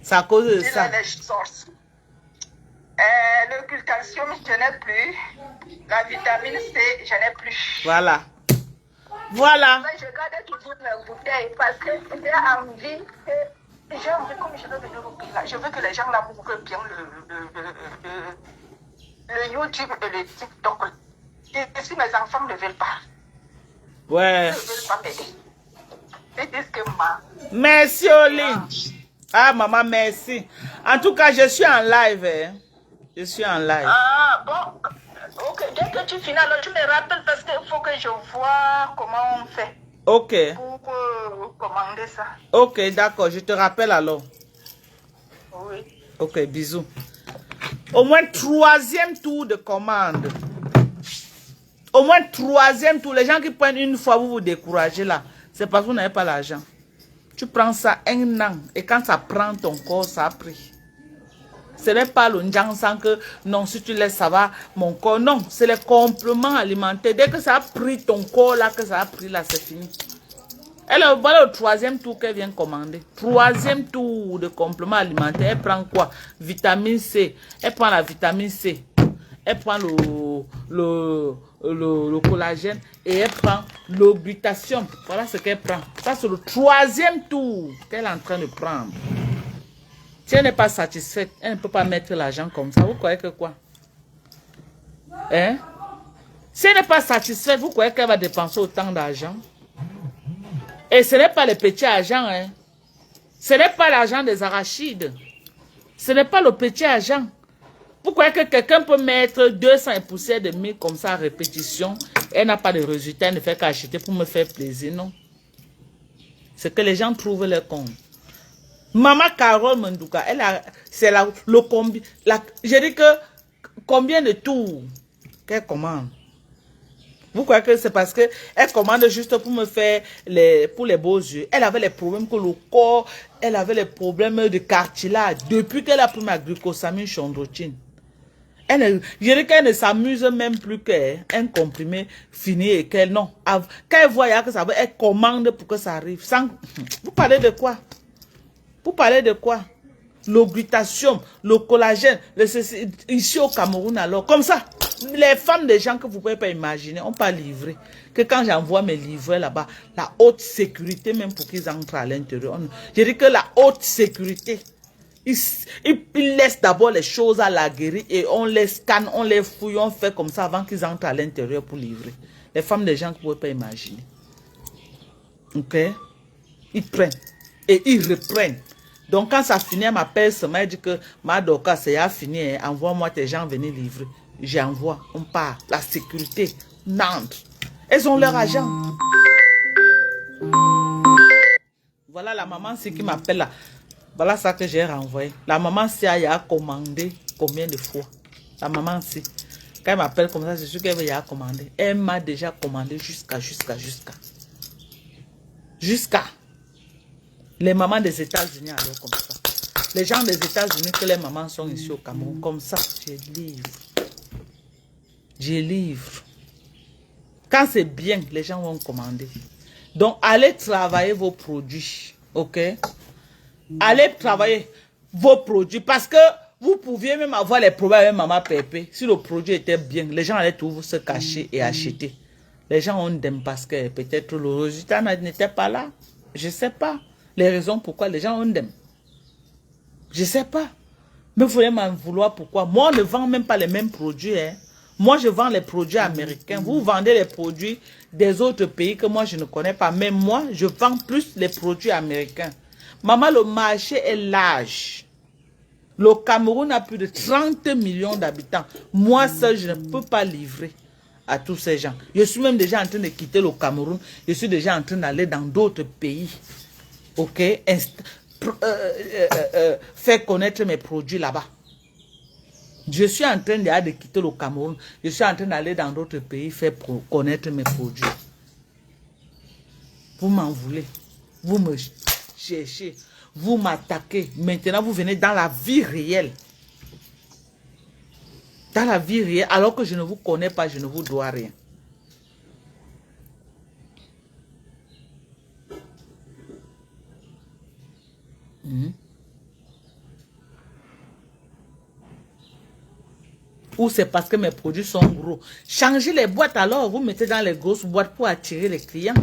C'est à cause de ça. Le glutathium, je n'ai plus. La vitamine C, je n'ai plus. Voilà. Voilà. Je garde toujours mes bouteilles parce que j'ai envie que... J'ai envie, comme je veux venir au pays là, je veux que les gens là m'ouvrent bien le YouTube et le TikTok. Et si mes enfants ne veulent pas, ouais. Ils ne veulent pas m'aider. Ils disent que ma... Merci, Oline. Ah, maman, merci. En tout cas, je suis en live. Hein. Je suis en live. Ah, bon. Ok, dès que tu finis, alors tu me rappelles parce qu'il faut que je vois comment on fait. Ok. Pour commander ça. Ok, d'accord. Je te rappelle alors. Oui. Ok, bisous. Au moins 3e tour de commande. Au moins 3e tour. Les gens qui prennent une fois, vous vous découragez là. C'est parce que vous n'avez pas l'argent. Tu prends ça 1 an. Et quand ça prend ton corps, ça a pris. Ce n'est pas le njang sans que, non, si tu laisses, ça va, mon corps. Non, c'est les compléments alimentaires. Dès que ça a pris ton corps là, que ça a pris là, c'est fini. Elle est voilà le 3e tour qu'elle vient commander. 3e tour de compléments alimentaires. Elle prend quoi? Vitamine C. Elle prend la vitamine C. Elle prend le collagène et elle prend le glutathium. Voilà ce qu'elle prend. Ça, c'est le 3e tour qu'elle est en train de prendre. Si elle n'est pas satisfaite, elle ne peut pas mettre l'argent comme ça. Vous croyez que quoi? Hein? Si elle n'est pas satisfaite, vous croyez qu'elle va dépenser autant d'argent? Et ce n'est pas le petit argent. Hein? Ce n'est pas l'argent des arachides. Ce n'est pas le petit argent. Vous croyez que quelqu'un peut mettre 200 et poussières de mille comme ça à répétition? Elle n'a pas de résultat, elle ne fait qu'acheter pour me faire plaisir, non? C'est que les gens trouvent leur compte. Maman Carole Mendouka, elle a, c'est le combien, je dis que combien de tours qu'elle commande. Vous croyez que c'est parce qu'elle commande juste pour me faire pour les beaux yeux. Elle avait les problèmes que le corps, elle avait les problèmes de cartilage. Depuis qu'elle a pris ma glucosamine chondroïtine. Je dirais qu'elle ne s'amuse même plus qu'un comprimé fini et qu'elle, non. Quand elle voit que ça va, elle commande pour que ça arrive. Vous parlez de quoi? Vous parlez de quoi? Le glutathium, le collagène, ici au Cameroun alors, comme ça. Les femmes des gens que vous ne pouvez pas imaginer n'ont pas livré. Que quand j'envoie mes livrets là-bas, la haute sécurité, même pour qu'ils entrent à l'intérieur. Je dis que la haute sécurité, ils laissent d'abord les choses à la guérir et on les scanne, on les fouille, on fait comme ça avant qu'ils entrent à l'intérieur pour livrer. Les femmes des gens que vous ne pouvez pas imaginer. Ok? Ils prennent et ils reprennent. Donc quand ça finit, elle m'appelle seulement, elle dit que ma doka, c'est fini, envoie-moi tes gens venir livrer. J'envoie, on part. La sécurité, Nantes. Elles ont leur argent. Voilà la maman qui m'appelle là. Voilà ça que j'ai renvoyé. La maman si a commandé combien de fois? La maman si. Quand elle m'appelle comme ça, c'est sûr qu'elle a commandé. Elle m'a déjà commandé jusqu'à. Les mamans des États-Unis alors comme ça. Les gens des États-Unis que les mamans sont ici au Cameroun, comme ça, je livre. Je livre. Quand c'est bien, les gens vont commander. Donc, allez travailler vos produits. Ok? Allez travailler vos produits. Parce que vous pouviez même avoir les problèmes avec Maman Pépé. Si le produit était bien, les gens allaient toujours se cacher et acheter. Les gens ont d'aime parce que peut-être le résultat n'était pas là. Je ne sais pas. Les raisons pourquoi les gens ont d'aime. Je ne sais pas. Mais vous voulez m'en vouloir pourquoi? Moi, on ne vend même pas les mêmes produits. Hein. Moi, je vends les produits américains. Vous vendez les produits des autres pays que moi, je ne connais pas. Mais moi, je vends plus les produits américains. Maman, le marché est large. Le Cameroun a plus de 30 millions d'habitants. Moi, seul, je ne peux pas livrer à tous ces gens. Je suis même déjà en train de quitter le Cameroun. Je suis déjà en train d'aller dans d'autres pays. Ok? Faire connaître mes produits là-bas. Je suis en train de quitter le Cameroun. Je suis en train d'aller dans d'autres pays faire connaître mes produits. Vous m'en voulez. Vous me cherchez. Vous m'attaquez. Maintenant, vous venez dans la vie réelle. Dans la vie réelle. Alors que je ne vous connais pas, je ne vous dois rien. Ou c'est parce que mes produits sont gros. Changez les boîtes alors, vous mettez dans les grosses boîtes pour attirer les clients.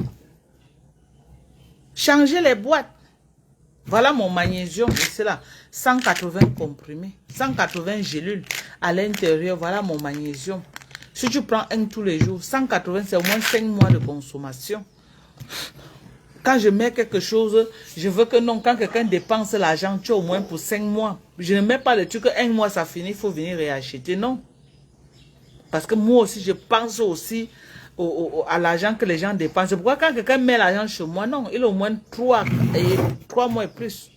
Changez les boîtes. Voilà mon magnésium, c'est là, 180 comprimés, 180 gélules à l'intérieur, voilà mon magnésium. Si tu prends un tous les jours, 180 c'est au moins 5 mois de consommation. Quand je mets quelque chose, je veux que non, quand quelqu'un dépense l'argent, tu as au moins pour 5 mois. Je ne mets pas le truc, un mois ça finit, il faut venir réacheter, non. Parce que moi aussi, je pense aussi à l'argent que les gens dépensent. C'est pourquoi quand quelqu'un met l'argent chez moi, non, il a au moins 3 mois et plus.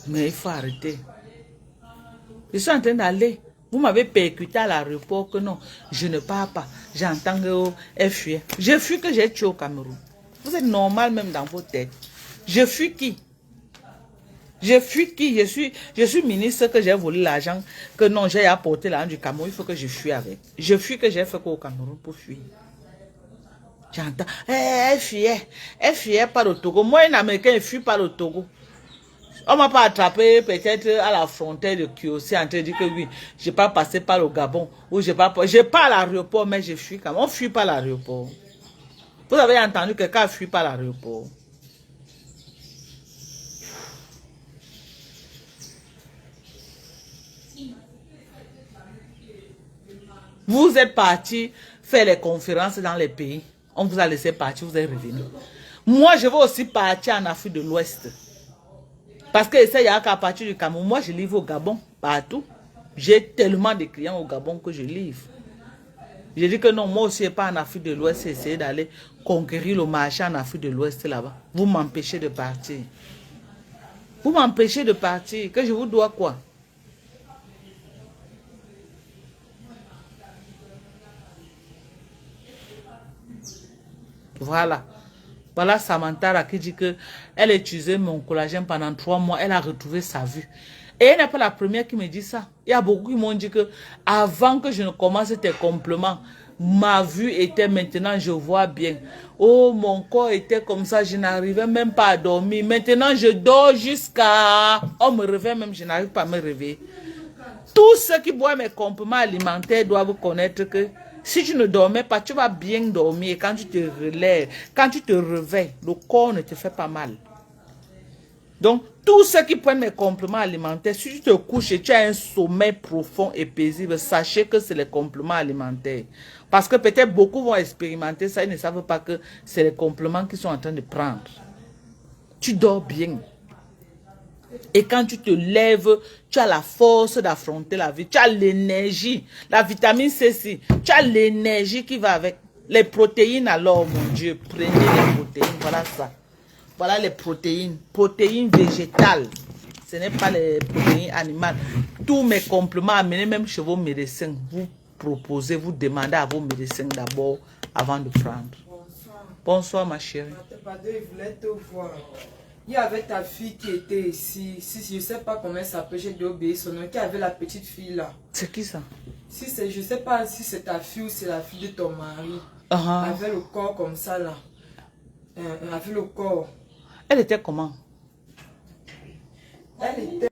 Mais il faut arrêter. Je suis en train d'aller. Vous m'avez percuté à l'aéroport que non, je ne pars pas. J'entends qu'elle fuit. Je fuis que j'ai tué au Cameroun. Vous êtes normal même dans vos têtes. Je fuis qui? Je fuis qui? Je suis ministre que j'ai volé l'argent, que non, j'ai apporté l'argent du Cameroun, il faut que je fuis avec. Je fuis que j'ai fait quoi au Cameroun pour fuir? J'entends, elle fuyait par le Togo. Moi, un Américain, il fuit par le Togo. On m'a pas attrapé peut-être à la frontière de Kiossi en train de dire que oui, je n'ai pas passé par le Gabon, ou je pas à l'aéroport, mais je fuis quand même. On fuit par l'aéroport. Vous avez entendu que quelqu'un fuit par l'aéroport. Vous êtes parti faire les conférences dans les pays. On vous a laissé partir, vous êtes revenu. Moi, je veux aussi partir en Afrique de l'Ouest. Parce que ça, il y a qu'à partir du Cameroun. Moi, je livre au Gabon, partout. J'ai tellement de clients au Gabon que je livre. Je dis que non, moi aussi, je n'ai pas en Afrique de l'Ouest, essayer d'aller conquérir le marché en Afrique de l'Ouest là-bas. Vous m'empêchez de partir. Vous m'empêchez de partir. Que je vous dois quoi? Voilà. Voilà Samantha là, qui dit que elle a utilisé mon collagène pendant 3 mois. Elle a retrouvé sa vue. Et elle n'est pas la première qui me dit ça. Il y a beaucoup qui m'ont dit que avant que je ne commence tes compléments, ma vue était maintenant, je vois bien. Oh, mon corps était comme ça, je n'arrivais même pas à dormir. Maintenant, je dors jusqu'à... On me réveille même, je n'arrive pas à me réveiller. Tous ceux qui boivent mes compléments alimentaires doivent connaître que si tu ne dormais pas, tu vas bien dormir. Quand tu te relèves, quand tu te réveilles, le corps ne te fait pas mal. Donc, tous ceux qui prennent mes compléments alimentaires, si tu te couches et tu as un sommeil profond et paisible, sachez que c'est les compléments alimentaires. Parce que peut-être beaucoup vont expérimenter ça, ils ne savent pas que c'est les compléments qu'ils sont en train de prendre. Tu dors bien. Et quand tu te lèves, tu as la force d'affronter la vie. Tu as l'énergie. La vitamine C, si. Tu as l'énergie qui va avec. Les protéines alors, mon Dieu. Prenez les protéines. Voilà ça. Voilà les protéines. Protéines végétales. Ce n'est pas les protéines animales. Tous mes compléments, amenez même chez vos médecins. Vous proposez, vous demandez à vos médecins d'abord avant de prendre. Bonsoir. Bonsoir, ma chérie. Pardon, il voulait te voir. Il y avait ta fille qui était ici. Si je ne sais pas comment elle s'appelle, j'ai dû obéir son nom. Qui avait la petite fille là. C'est qui ça? Si c'est, je ne sais pas si c'est ta fille ou c'est la fille de ton mari. Avec le corps comme ça là. Avec le corps. Elle était comment? Elle était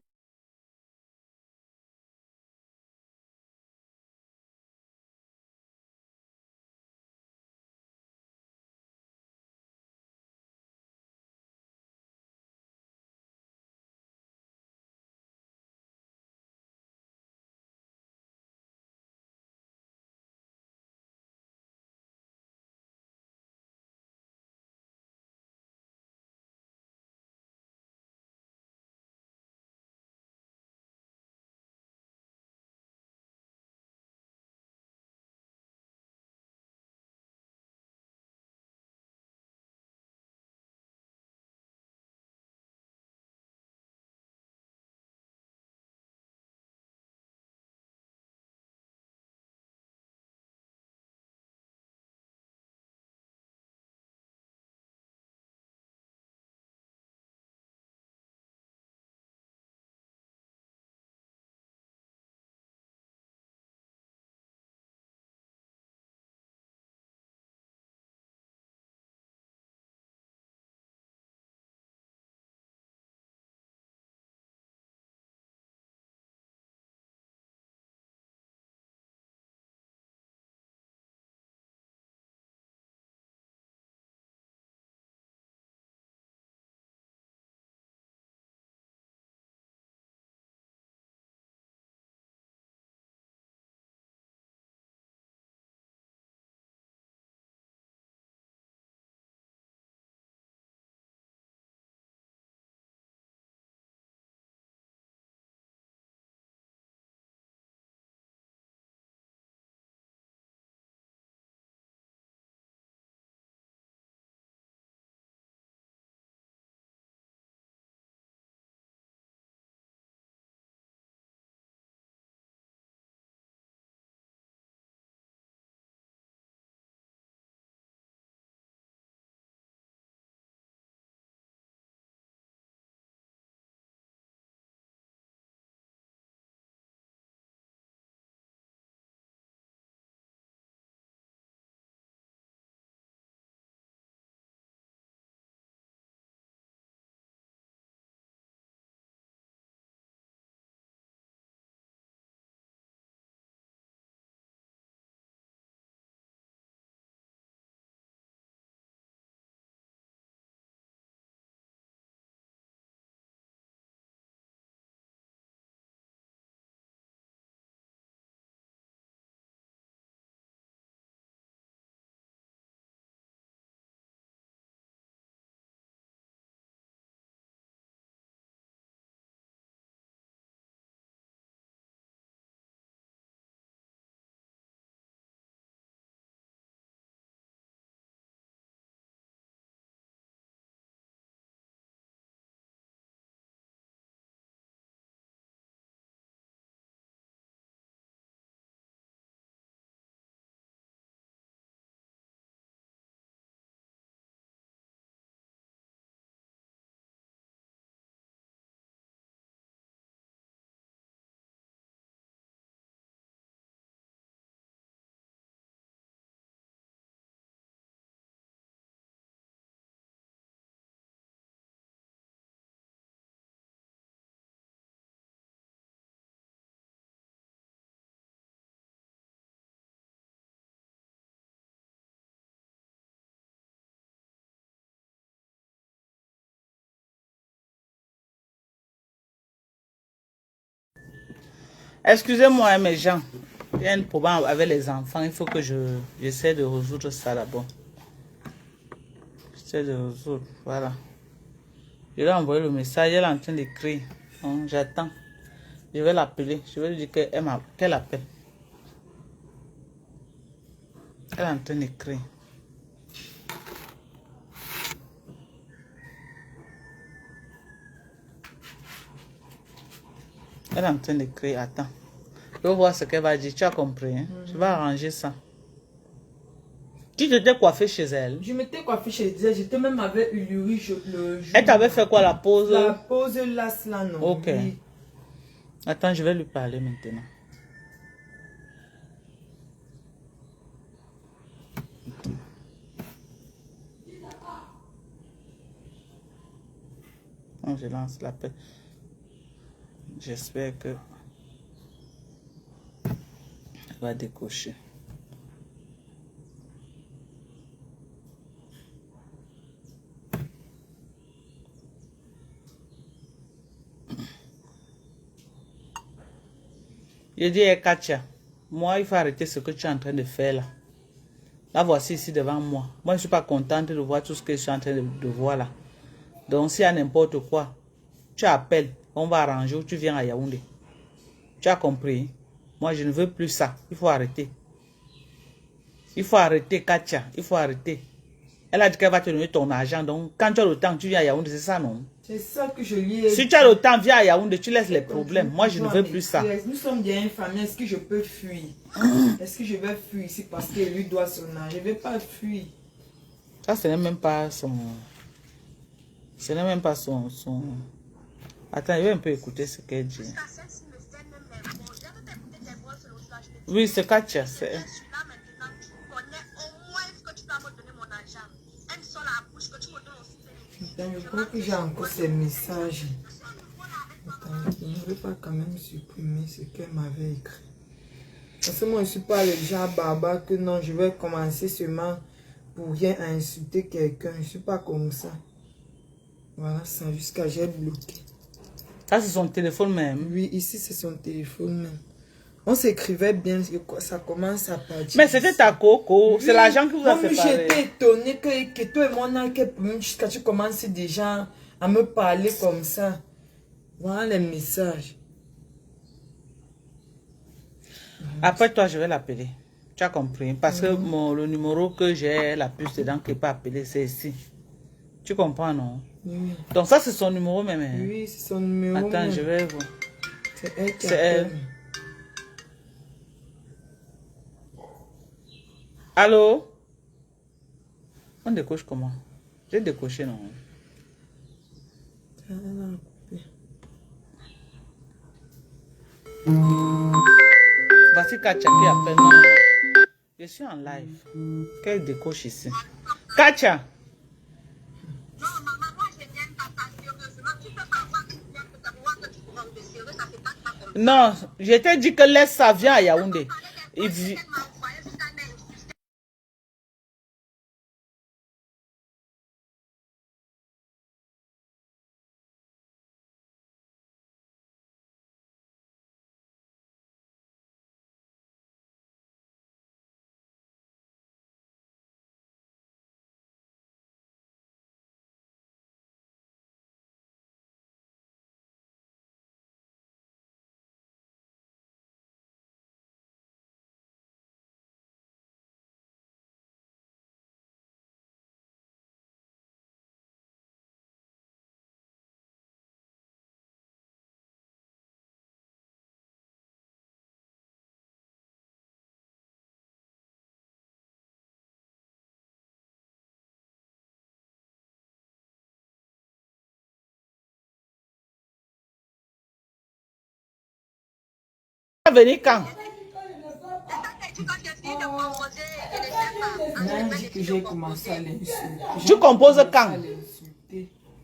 Excusez-moi, mes gens. Il y a un problème avec les enfants. Il faut que j'essaie de résoudre ça d'abord. J'essaie de résoudre. Voilà. Je lui ai envoyé le message. Elle est en train d'écrire. J'attends. Je vais l'appeler. Je vais lui dire qu'elle appelle. Elle est en train d'écrire. Elle est en train d'écrire. Attends. Je vais voir ce qu'elle va dire. Tu as compris, hein? Je vais arranger ça. Tu t'étais coiffé chez elle? Je m'étais coiffé chez elle. J'étais même avec Uluri le jour. Elle t'avait fait quoi, la pause? La pause là, non. Ok. Oui. Attends, je vais lui parler maintenant. Donc, je lance l'appel. J'espère que elle va décocher. Je dis, Katia, moi, il faut arrêter ce que tu es en train de faire là. La voici ici devant moi. Moi, je ne suis pas contente de voir tout ce que je suis en train de voir là. Donc, s'il y a n'importe quoi, tu appelles, on va arranger ou tu viens à Yaoundé. Tu as compris? Moi, je ne veux plus ça. Il faut arrêter. Il faut arrêter, Katia. Il faut arrêter. Elle a dit qu'elle va te donner ton argent. Donc, quand tu as le temps, tu viens à Yaoundé. C'est ça, non? C'est ça que je lui ai Si tu as le temps, viens à Yaoundé. Tu laisses les problèmes. Moi, je ne veux plus ça. Nous sommes bien une famille. Est-ce que je peux fuir? Est-ce que je vais fuir ici parce qu'il lui doit son argent? Je ne vais pas fuir. Ça, ce n'est même pas son... Ce n'est même pas son... Attends, je vais un peu écouter ce qu'elle dit. Oui, c'est Katia. C'est... Attends, je crois que j'ai encore ces messages. Attends, je ne vais pas quand même supprimer ce qu'elle m'avait écrit. Parce que moi, je ne suis pas le genre barbare que non, je vais commencer seulement pour rien à insulter quelqu'un. Je ne suis pas comme ça. Voilà, ça, jusqu'à j'ai bloqué. Ça, c'est son téléphone même. Oui, ici, c'est son téléphone même. On s'écrivait bien, ça commence à partir. Mais c'était ta coco, oui. C'est l'argent qui vous a séparé. J'étais étonnée que toi et moi, jusqu'à tu commences déjà à me parler comme ça. Voilà les messages. Après toi, je vais l'appeler. Tu as compris? Parce que le numéro que j'ai, la puce dedans qui n'est pas appelé, c'est ici. Tu comprends, non? Oui. Donc ça, c'est son numéro même. Hein? Oui, c'est son numéro. Attends, même. je vais voir. C'est elle qui c'est elle. Allô? On décoche comment? J'ai décoché, non? Voici Katia qui appelle. Non. Je suis en live. Quelle décoche ici? Katia! Non, maman, moi je n'aime pas ça sérieusement. Tu peux pas voir que tu viens que savoir que tu prends de sérieux, ça se passe pas comme ça. Non, je t'ai dit que laisse ça, viens à Yaoundé. Il dit... Venir quand? Que j'ai commencé à l'insulter. Tu composes quand?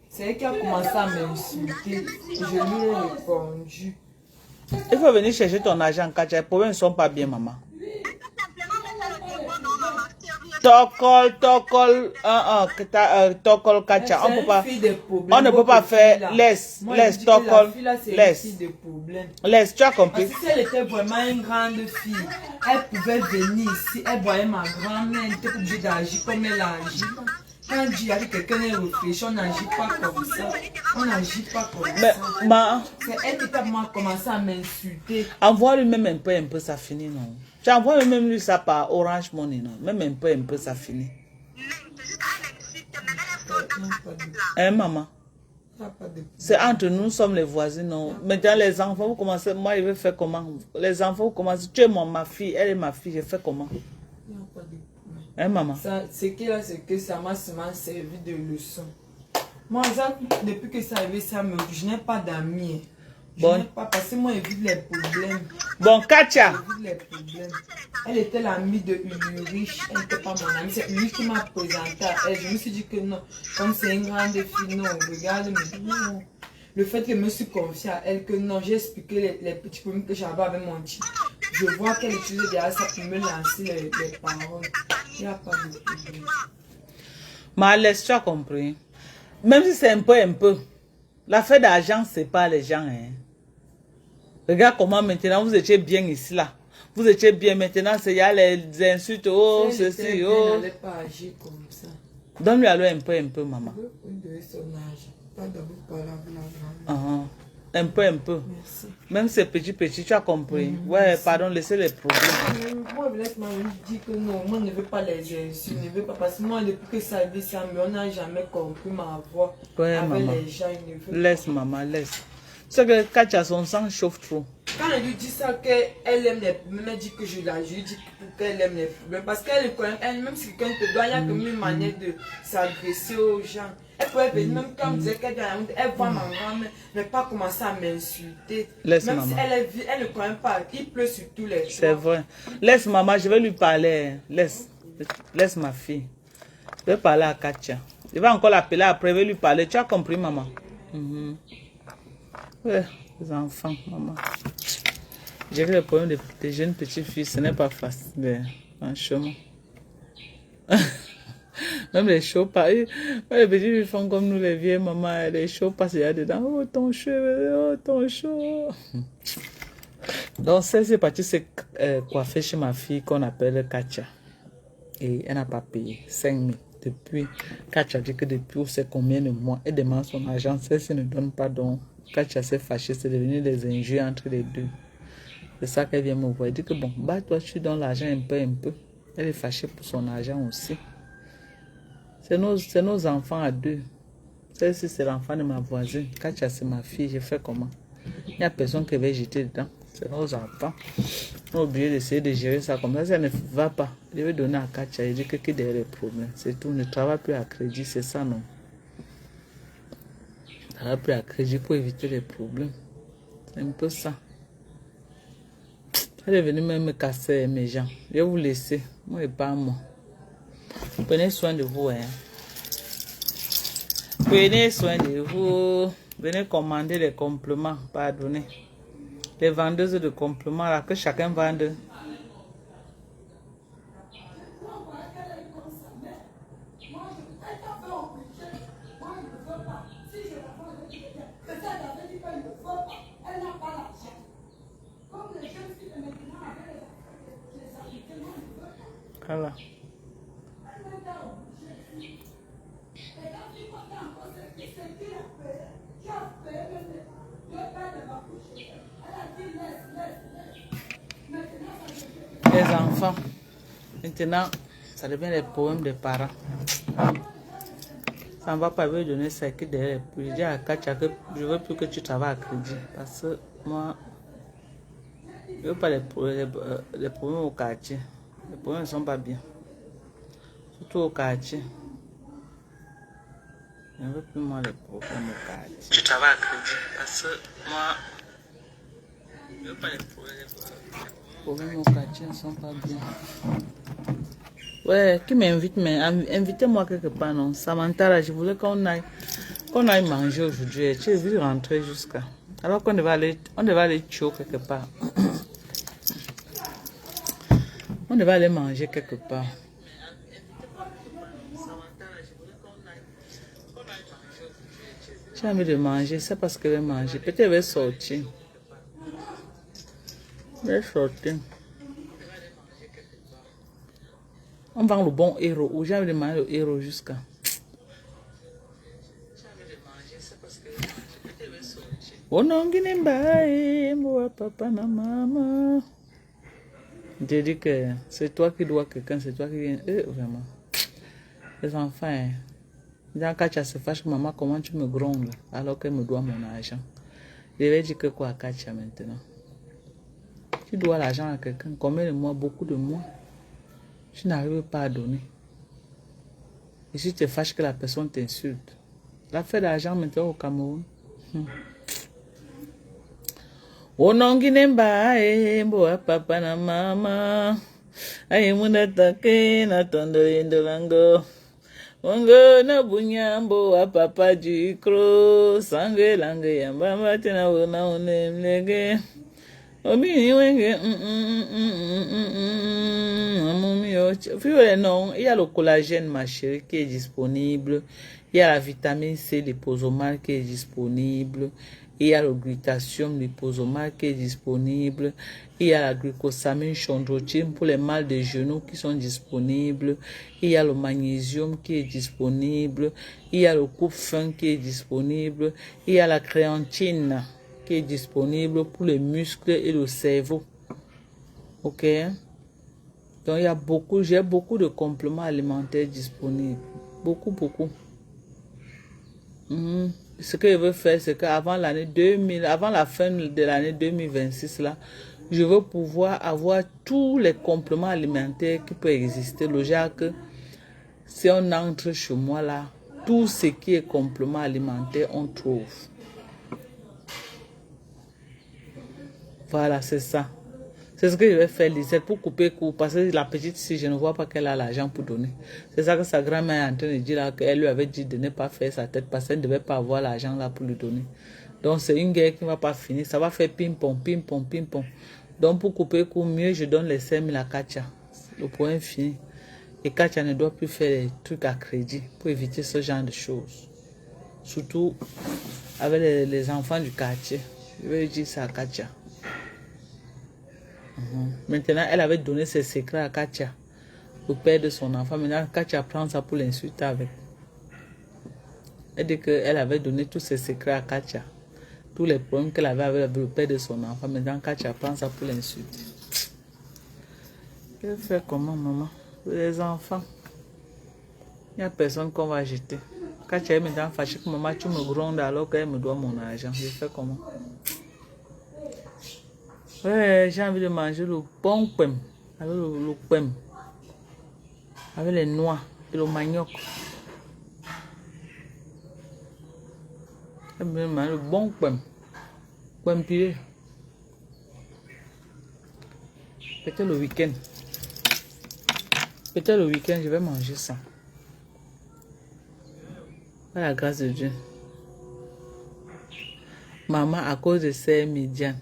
C'est elle qui a commencé à m'insulter. Je lui ai répondu. Il faut venir chercher ton argent, Katia. Les problèmes ne sont pas bien, maman. Tokol, Katia. On peut pas. On ne peut pas faire. Laisse, Tokol. Laisse, tu as compris? Parce que si elle était vraiment une grande fille, elle pouvait venir ici, elle voyait ma grand-mère, elle était obligée d'agir comme elle a agi. Quand il y a quelqu'un qui réfléchit, on n'agit pas comme ça. On n'agit pas comme ça. C'est elle qui a commencé à m'insulter. Envoie-lui même un peu, ça finit, non? Tu envoies même lui ça par Orange Money, non? Même un peu, ça finit. Hein, maman? C'est entre nous, sommes les voisins, non? Maintenant, les enfants, vous commencez, moi, je vais faire comment? Les enfants, vous commencez, tu es ma fille, elle est ma fille, je fais comment? Hein, maman? Ce qui est là, c'est que ça m'a seulement servi de leçon. Moi, ça, depuis que ça arrivé, je n'ai pas d'amis. Je n'ai pas, parce que moi, j'évite les problèmes. Bon, Katia. J'évite les problèmes. Elle était l'amie de Ulrich, elle n'était pas mon amie. C'est lui qui m'a présenté à elle. Je me suis dit que non, comme c'est une grande fille, non, regarde, mais non. Le fait que je me suis confiée à elle, que non, j'ai expliqué les petits problèmes que j'avais avec mon petit. Je vois qu'elle utilisait derrière ça pour me lancer les paroles. Il n'y a pas de problème. Mais laisse, tu as compris. Même si c'est un peu. L'affaire d'argent, c'est pas les gens. Hein. Regarde comment maintenant vous étiez bien ici, là. Vous étiez bien maintenant, il y a les insultes, oh, ceci, oh. Elle n'allait pas agir comme ça. Donne-lui alors un peu, maman. Pas d'abord parler avec la grand-mère. Un peu. Merci. Même ces petits, tu as compris. Ouais, pardon, laissez les problèmes. Moi, laisse-moi dire que non, moi, je ne veux pas les insultes, je ne veux pas. Parce que moi, depuis que ça a ça, mais on n'a jamais compris ma voix. Ouais, avec maman. les gens, il ne veut Laisse, pas. maman, laisse. C'est que Katia, son sang chauffe trop. Quand elle lui dit ça, qu'elle aime les problèmes, elle dit que je lui dis qu'elle aime les problèmes. Parce qu'elle connaît, même si quelqu'un te doit, il y a comme une manière de s'agresser aux gens. Elle pouvait venir, même quand on disait qu'elle voit ma grand-mère, mais pas commencer à m'insulter. Laisse, même maman. si elle ne connaît pas, il pleut sur tous les C'est vrai. Laisse, maman, je vais lui parler. Laisse ma fille. Je vais parler à Katia. Je vais encore l'appeler après, je vais lui parler. Tu as compris, maman? Ouais, les enfants, maman. J'ai vu le problème des jeunes petites filles, ce n'est pas facile, franchement. Même les chauds pas. Les petits filles font comme nous, les vieilles mamans, les chauds passent dedans. Oh, ton cheveu, oh, ton chaud. Donc, celle-ci est partie se coiffer chez ma fille qu'on appelle Katia. Et elle n'a pas payé 5 000. Depuis, Katia dit que depuis on sait combien de mois, elle demande son argent. Celle-ci ne donne pas donc. Katia s'est fâchée, c'est devenu des injures entre les deux. C'est ça qu'elle vient me voir. Elle dit que bon, bah toi tu donnes l'argent un peu. Elle est fâchée pour son argent aussi. C'est nos enfants à deux. Celle-ci c'est l'enfant de ma voisine. Katia c'est ma fille, je fais comment? Il n'y a personne qui va jeter dedans. C'est nos enfants. On est obligé d'essayer de gérer ça comme ça. Ça ne va pas. Je vais donner à Katia. Je dis que derrière les problèmes. C'est tout. Ne travaille plus à crédit. C'est ça, non? Ne travaille plus à crédit pour éviter les problèmes. C'est un peu ça. Elle est venue même me casser mes gens. Je vais vous laisser. Moi et pas moi. Prenez soin de vous. Hein. Prenez soin de vous. Venez commander les compléments. Pardonnez. Les vendeuses de compléments là que chacun vende. Voilà. Les enfants, maintenant, ça devient les problèmes des parents. Ça ne va pas me donner ça que derrière. Je dis à Katia que je ne veux plus que tu travailles à crédit. Parce que moi, je ne veux pas les problèmes au quartier. Les problèmes ne sont pas bien. Surtout au quartier. Je ne veux plus moi les problèmes au quartier. Tu travailles à crédit. Parce que moi, je ne veux pas les problèmes au quartier ne sont pas bien. Ouais, qui m'invite, mais invitez-moi quelque part, non? Samantha, là, je voulais qu'on aille manger aujourd'hui. Tu es vu rentrer jusqu'à. Alors qu'on devait aller chaud quelque part. On devait aller manger quelque part. J'ai envie de manger, c'est parce qu'elle va manger. Peut-être elle va sortir. Elle va sortir. On vend le bon héros. Ou j'ai envie de manger le héros jusqu'à. Oh non, papa, maman. J'ai dit que c'est toi qui dois quelqu'un, c'est toi qui viens. Vraiment. Les enfants, hein. Quand Katia se fâche, maman, comment tu me grondes alors qu'elle me doit mon argent? Je vais dire que quoi à Katia maintenant? Tu dois l'argent à quelqu'un, combien de mois, beaucoup de mois? Tu n'arrives pas à donner. Et si tu te fâches que la personne t'insulte, l'affaire d'argent maintenant au Cameroun. Oh non, Guinemba, papa na mama. Aïe, mon attaqué, n'attendons de lango. Wango na bunyambo wa papa jikro sangue langue yamba matina wona onemlege obi wenge amumi ocho fiole non il y a le collagène ma chérie qui est disponible, il y a la vitamine C liposomal qui est disponible, il y a le glutathium liposomal qui est disponible, il y a la glucosamine chondroïtine pour les mal de genoux qui sont disponibles, il y a le magnésium qui est disponible, il y a le coupe-faim qui est disponible, il y a la créatine qui est disponible pour les muscles et le cerveau. Ok? Donc il y a beaucoup, j'ai beaucoup de compléments alimentaires disponibles. Beaucoup. Ce que je veux faire, c'est qu'avant l'année 2000, avant la fin de l'année 2026 là, je veux pouvoir avoir tous les compléments alimentaires qui peuvent exister. Le genre que si on entre chez moi là, tout ce qui est complément alimentaire, on trouve. Voilà, c'est ça. C'est ce que je vais faire, Lisette, pour couper court. Parce que la petite, si je ne vois pas qu'elle a l'argent pour donner. C'est ça que sa grand-mère est en train de dire là, qu'elle lui avait dit de ne pas faire sa tête parce qu'elle ne devait pas avoir l'argent là pour lui donner. Donc c'est une guerre qui ne va pas finir. Ça va faire ping-pong. Donc pour couper court, mieux je donne les 5 000 à Katia. Le point fini. Et Katia ne doit plus faire des trucs à crédit pour éviter ce genre de choses. Surtout avec les enfants du quartier. Je vais dire ça à Katia. Maintenant, elle avait donné ses secrets à Katia, le père de son enfant. Maintenant, Katia prend ça pour l'insulter avec. Elle dit qu'elle avait donné tous ses secrets à Katia. Tous les problèmes qu'elle avait avec le père de son enfant. Maintenant, Katia prend ça pour l'insulter. Je vais faire comment, maman? Pour les enfants. Il n'y a personne qu'on va jeter. Katia est maintenant fâchée que maman, tu me grondes alors qu'elle me doit mon argent. Je fais comment? Ouais, j'ai envie de manger le bon pain, avec le pain, avec les noix et le manioc. J'ai envie de manger le bon pain pilé. Peut-être le week-end. Je vais manger ça. Par la grâce de Dieu. Maman, à cause de ces médias.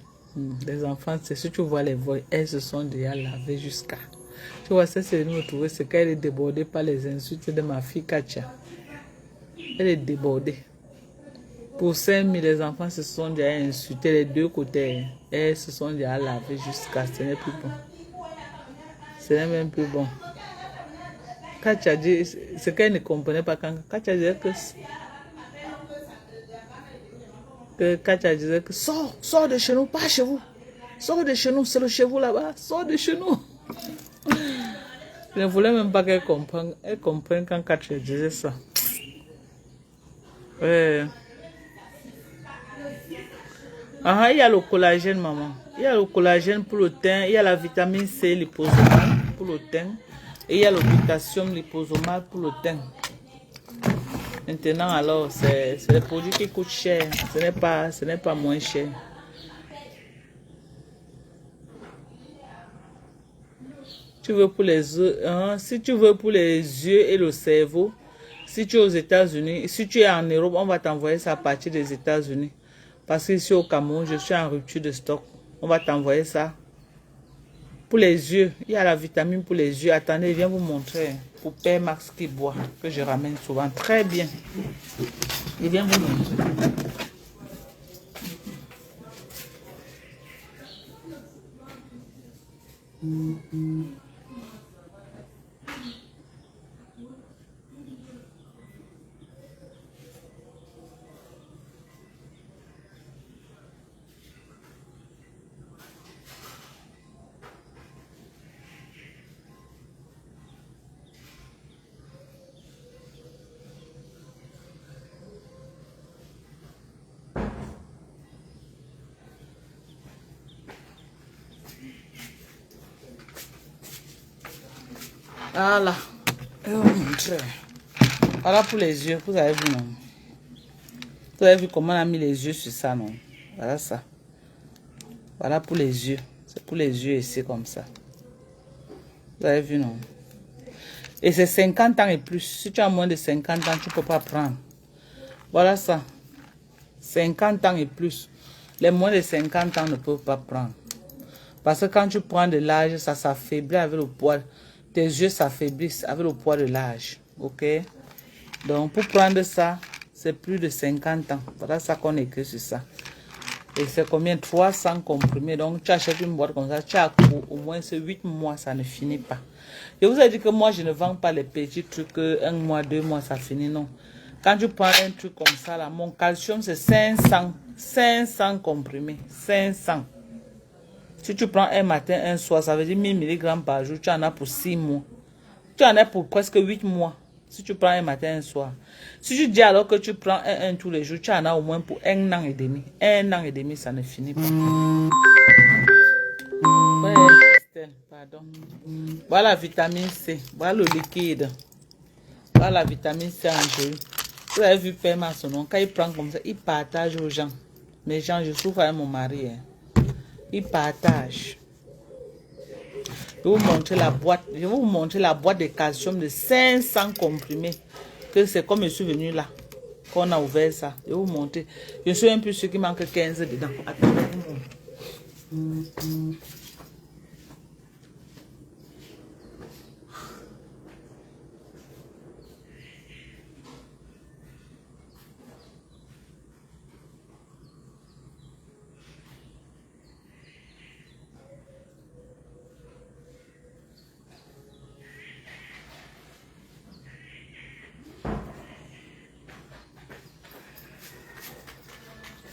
Les enfants, c'est si tu vois les voix, elles se sont déjà lavées jusqu'à. Tu vois, ça c'est nous trouver, c'est qu'elle est débordée par les insultes de ma fille Katia. Elle est débordée. Pour 5 000, les enfants se sont déjà insultés les deux côtés. Elles se sont déjà lavées jusqu'à. Ce n'est plus bon. Ce n'est même plus bon. Katia dit, ce qu'elle ne comprenait pas quand Katia disait que Katia disait que sors de chez nous, pas chez vous. Sors de chez nous, c'est le chez vous là-bas. Sors de chez nous. Je ne voulais même pas qu'elle comprenne. Elle comprenne quand Katia disait ça. Ouais. Ah, il y a le collagène, maman. Il y a le collagène pour le teint. Il y a la vitamine C liposomal pour le teint. Et il y a le glutathium liposomal pour le teint. Maintenant, alors, c'est des produits qui coûtent cher. Ce n'est pas moins cher. Tu veux pour les yeux, hein? Si tu veux pour les yeux et le cerveau, si tu es aux États-Unis, si tu es en Europe, on va t'envoyer ça à partir des États-Unis. Parce que ici au Cameroun, je suis en rupture de stock. On va t'envoyer ça. Pour les yeux, il y a la vitamine pour les yeux. Attendez, je viens vous montrer. pour Père Max qui boit, que je ramène souvent. Très bien. Il vient vous montrer. Voilà. Voilà pour les yeux. Vous avez vu, non? Vous avez vu comment on a mis les yeux sur ça, non? Voilà ça. Voilà pour les yeux. C'est pour les yeux ici, comme ça. Vous avez vu, non? Et c'est 50 ans et plus. Si tu as moins de 50 ans, tu ne peux pas prendre. Voilà ça. 50 ans et plus. Les moins de 50 ans ne peuvent pas prendre. Parce que quand tu prends de l'âge, ça s'affaiblit avec le poids. Tes yeux s'affaiblissent avec le poids de l'âge. Ok? Donc, pour prendre ça, c'est plus de 50 ans. Voilà ça qu'on écrit sur ça. Et c'est combien? 300 comprimés. Donc, tu achètes une boîte comme ça, tu as au moins ces 8 mois, ça ne finit pas. Je vous ai dit que moi, je ne vends pas les petits trucs, 1 mois, 2 mois, ça finit, non. Quand tu prends un truc comme ça, là, mon calcium, c'est 500 comprimés. 500. Si tu prends un matin, un soir, ça veut dire 1000 mg par jour. Tu en as pour 6 mois. Tu en as pour presque 8 mois. Si tu prends un matin, un soir. Si tu dis alors que tu prends un tous les jours, tu en as au moins pour 1 an et demi. 1 an et demi, ça ne finit pas. Ouais, Christelle, pardon. Voilà la vitamine C. Voilà le liquide. Voilà la vitamine C en jeu. Vous avez vu Père Max, non? Quand il prend comme ça, il partage aux gens. Mais gens, je souffre avec mon mari. Hein. Il partage. Je vais vous montrer la boîte. Je vais vous montrer la boîte de calcium de 500 comprimés. Que c'est comme je suis venu là. Qu'on a ouvert ça. Je vais vous montrer. Je suis un peu sûr qu'il manque 15 dedans. Attendez, je vous montre.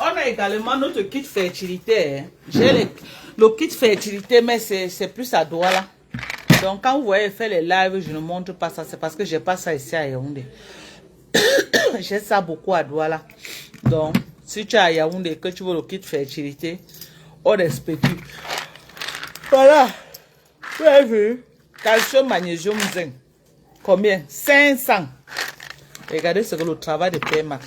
On a également notre kit fertilité. Hein. J'ai le kit fertilité, mais c'est plus à Douala. Donc, quand vous voyez faire les lives, je ne montre pas ça. C'est parce que je n'ai pas ça ici à Yaoundé. J'ai ça beaucoup à Douala. Donc, si tu es à Yaoundé que tu veux le kit fertilité, on respecte. Voilà. Vous avez vu? Calcium, magnésium, zinc. Combien? 500. Regardez ce que le travail de Père Max.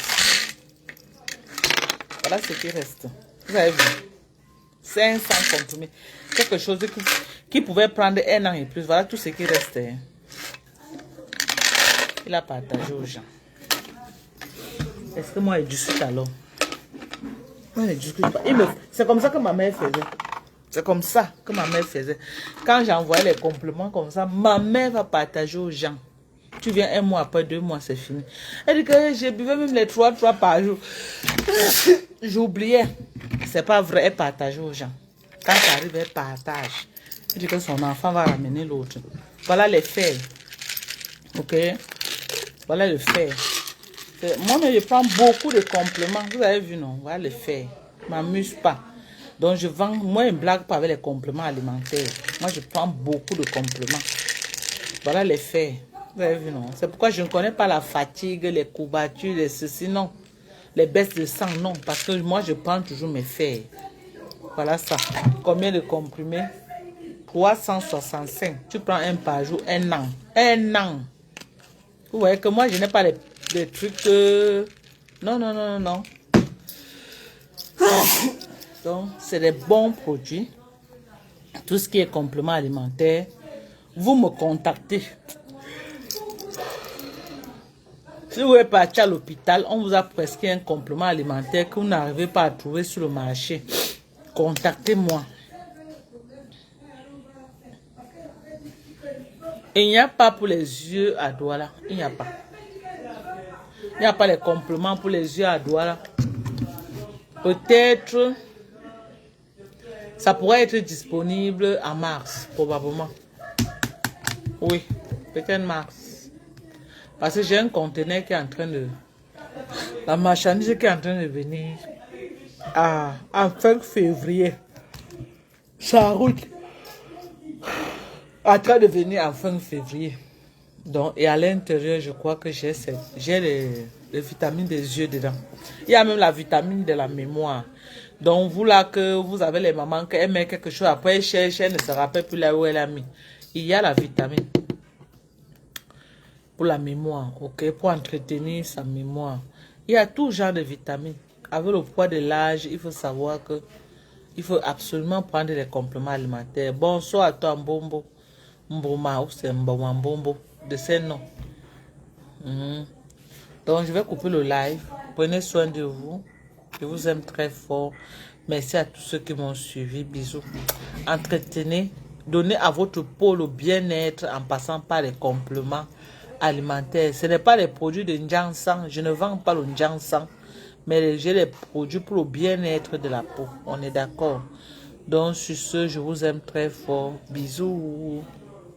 Voilà ce qui reste. Vous avez vu? 500 comprimés. Quelque chose qui pouvait prendre 1 an et plus. Voilà tout ce qui restait. Il a partagé aux gens. Est-ce que moi, je discute alors? Moi, je discute pas. C'est comme ça que ma mère faisait. C'est comme ça que ma mère faisait. Quand j'envoyais les compliments comme ça, ma mère va partager aux gens. Tu viens 1 mois après, 2 mois, c'est fini. Elle dit que j'ai buvais même les 3 par jour. J'oubliais. C'est pas vrai, elle partage aux gens. Quand ça arrive, elle partage. Elle dit que son enfant va ramener l'autre. Voilà les faits. Ok? Voilà le fait. Moi, je prends beaucoup de compléments. Vous avez vu, non? Voilà le fait. Je ne m'amuse pas. Donc, je vends. Moi, je ne blague pas avec les compléments alimentaires. Moi, je prends beaucoup de compléments. Voilà les faits. Vous avez vu, non? C'est pourquoi je ne connais pas la fatigue, les courbatures, les ceci, non. Les baisses de sang, non. Parce que moi, je prends toujours mes faits. Voilà ça. Combien de comprimés? 365. Tu prends un par jour, 1 an. 1 an. Vous voyez que moi, je n'ai pas des trucs... Non, non, non, non, non. Donc, c'est des bons produits. Tout ce qui est complément alimentaire. Vous me contactez. Si vous êtes parti à l'hôpital, on vous a prescrit un complément alimentaire que vous n'arrivez pas à trouver sur le marché. Contactez-moi. Il n'y a pas pour les yeux à Douala. Il n'y a pas. Il n'y a pas les compléments pour les yeux à Douala. Peut-être, ça pourrait être disponible en mars, probablement. Oui, peut-être mars. Parce que j'ai un conteneur qui est en train de... La marchandise qui est en train de venir en fin février. Ça route. En train de venir en fin février. Donc, et à l'intérieur, je crois que j'ai les vitamines des yeux dedans. Il y a même la vitamine de la mémoire. Donc, vous là, que vous avez les mamans qui aiment quelque chose, après elle cherche, elle ne se rappelle plus là où elle a mis. Il y a la vitamine pour la mémoire, ok, pour entretenir sa mémoire. Il y a tout genre de vitamines. Avec le poids de l'âge, il faut savoir que il faut absolument prendre les compléments alimentaires. Bonsoir à toi, Mbombo. Mboma ou c'est Mbombo. De ces noms. Donc, je vais couper le live. Prenez soin de vous. Je vous aime très fort. Merci à tous ceux qui m'ont suivi. Bisous. Entretenez. Donnez à votre peau le bien-être en passant par les compléments alimentaires. Ce n'est pas les produits de Njansan. Je ne vends pas le Njansan. Mais j'ai les produits pour le bien-être de la peau. On est d'accord. Donc, sur ce, je vous aime très fort. Bisous.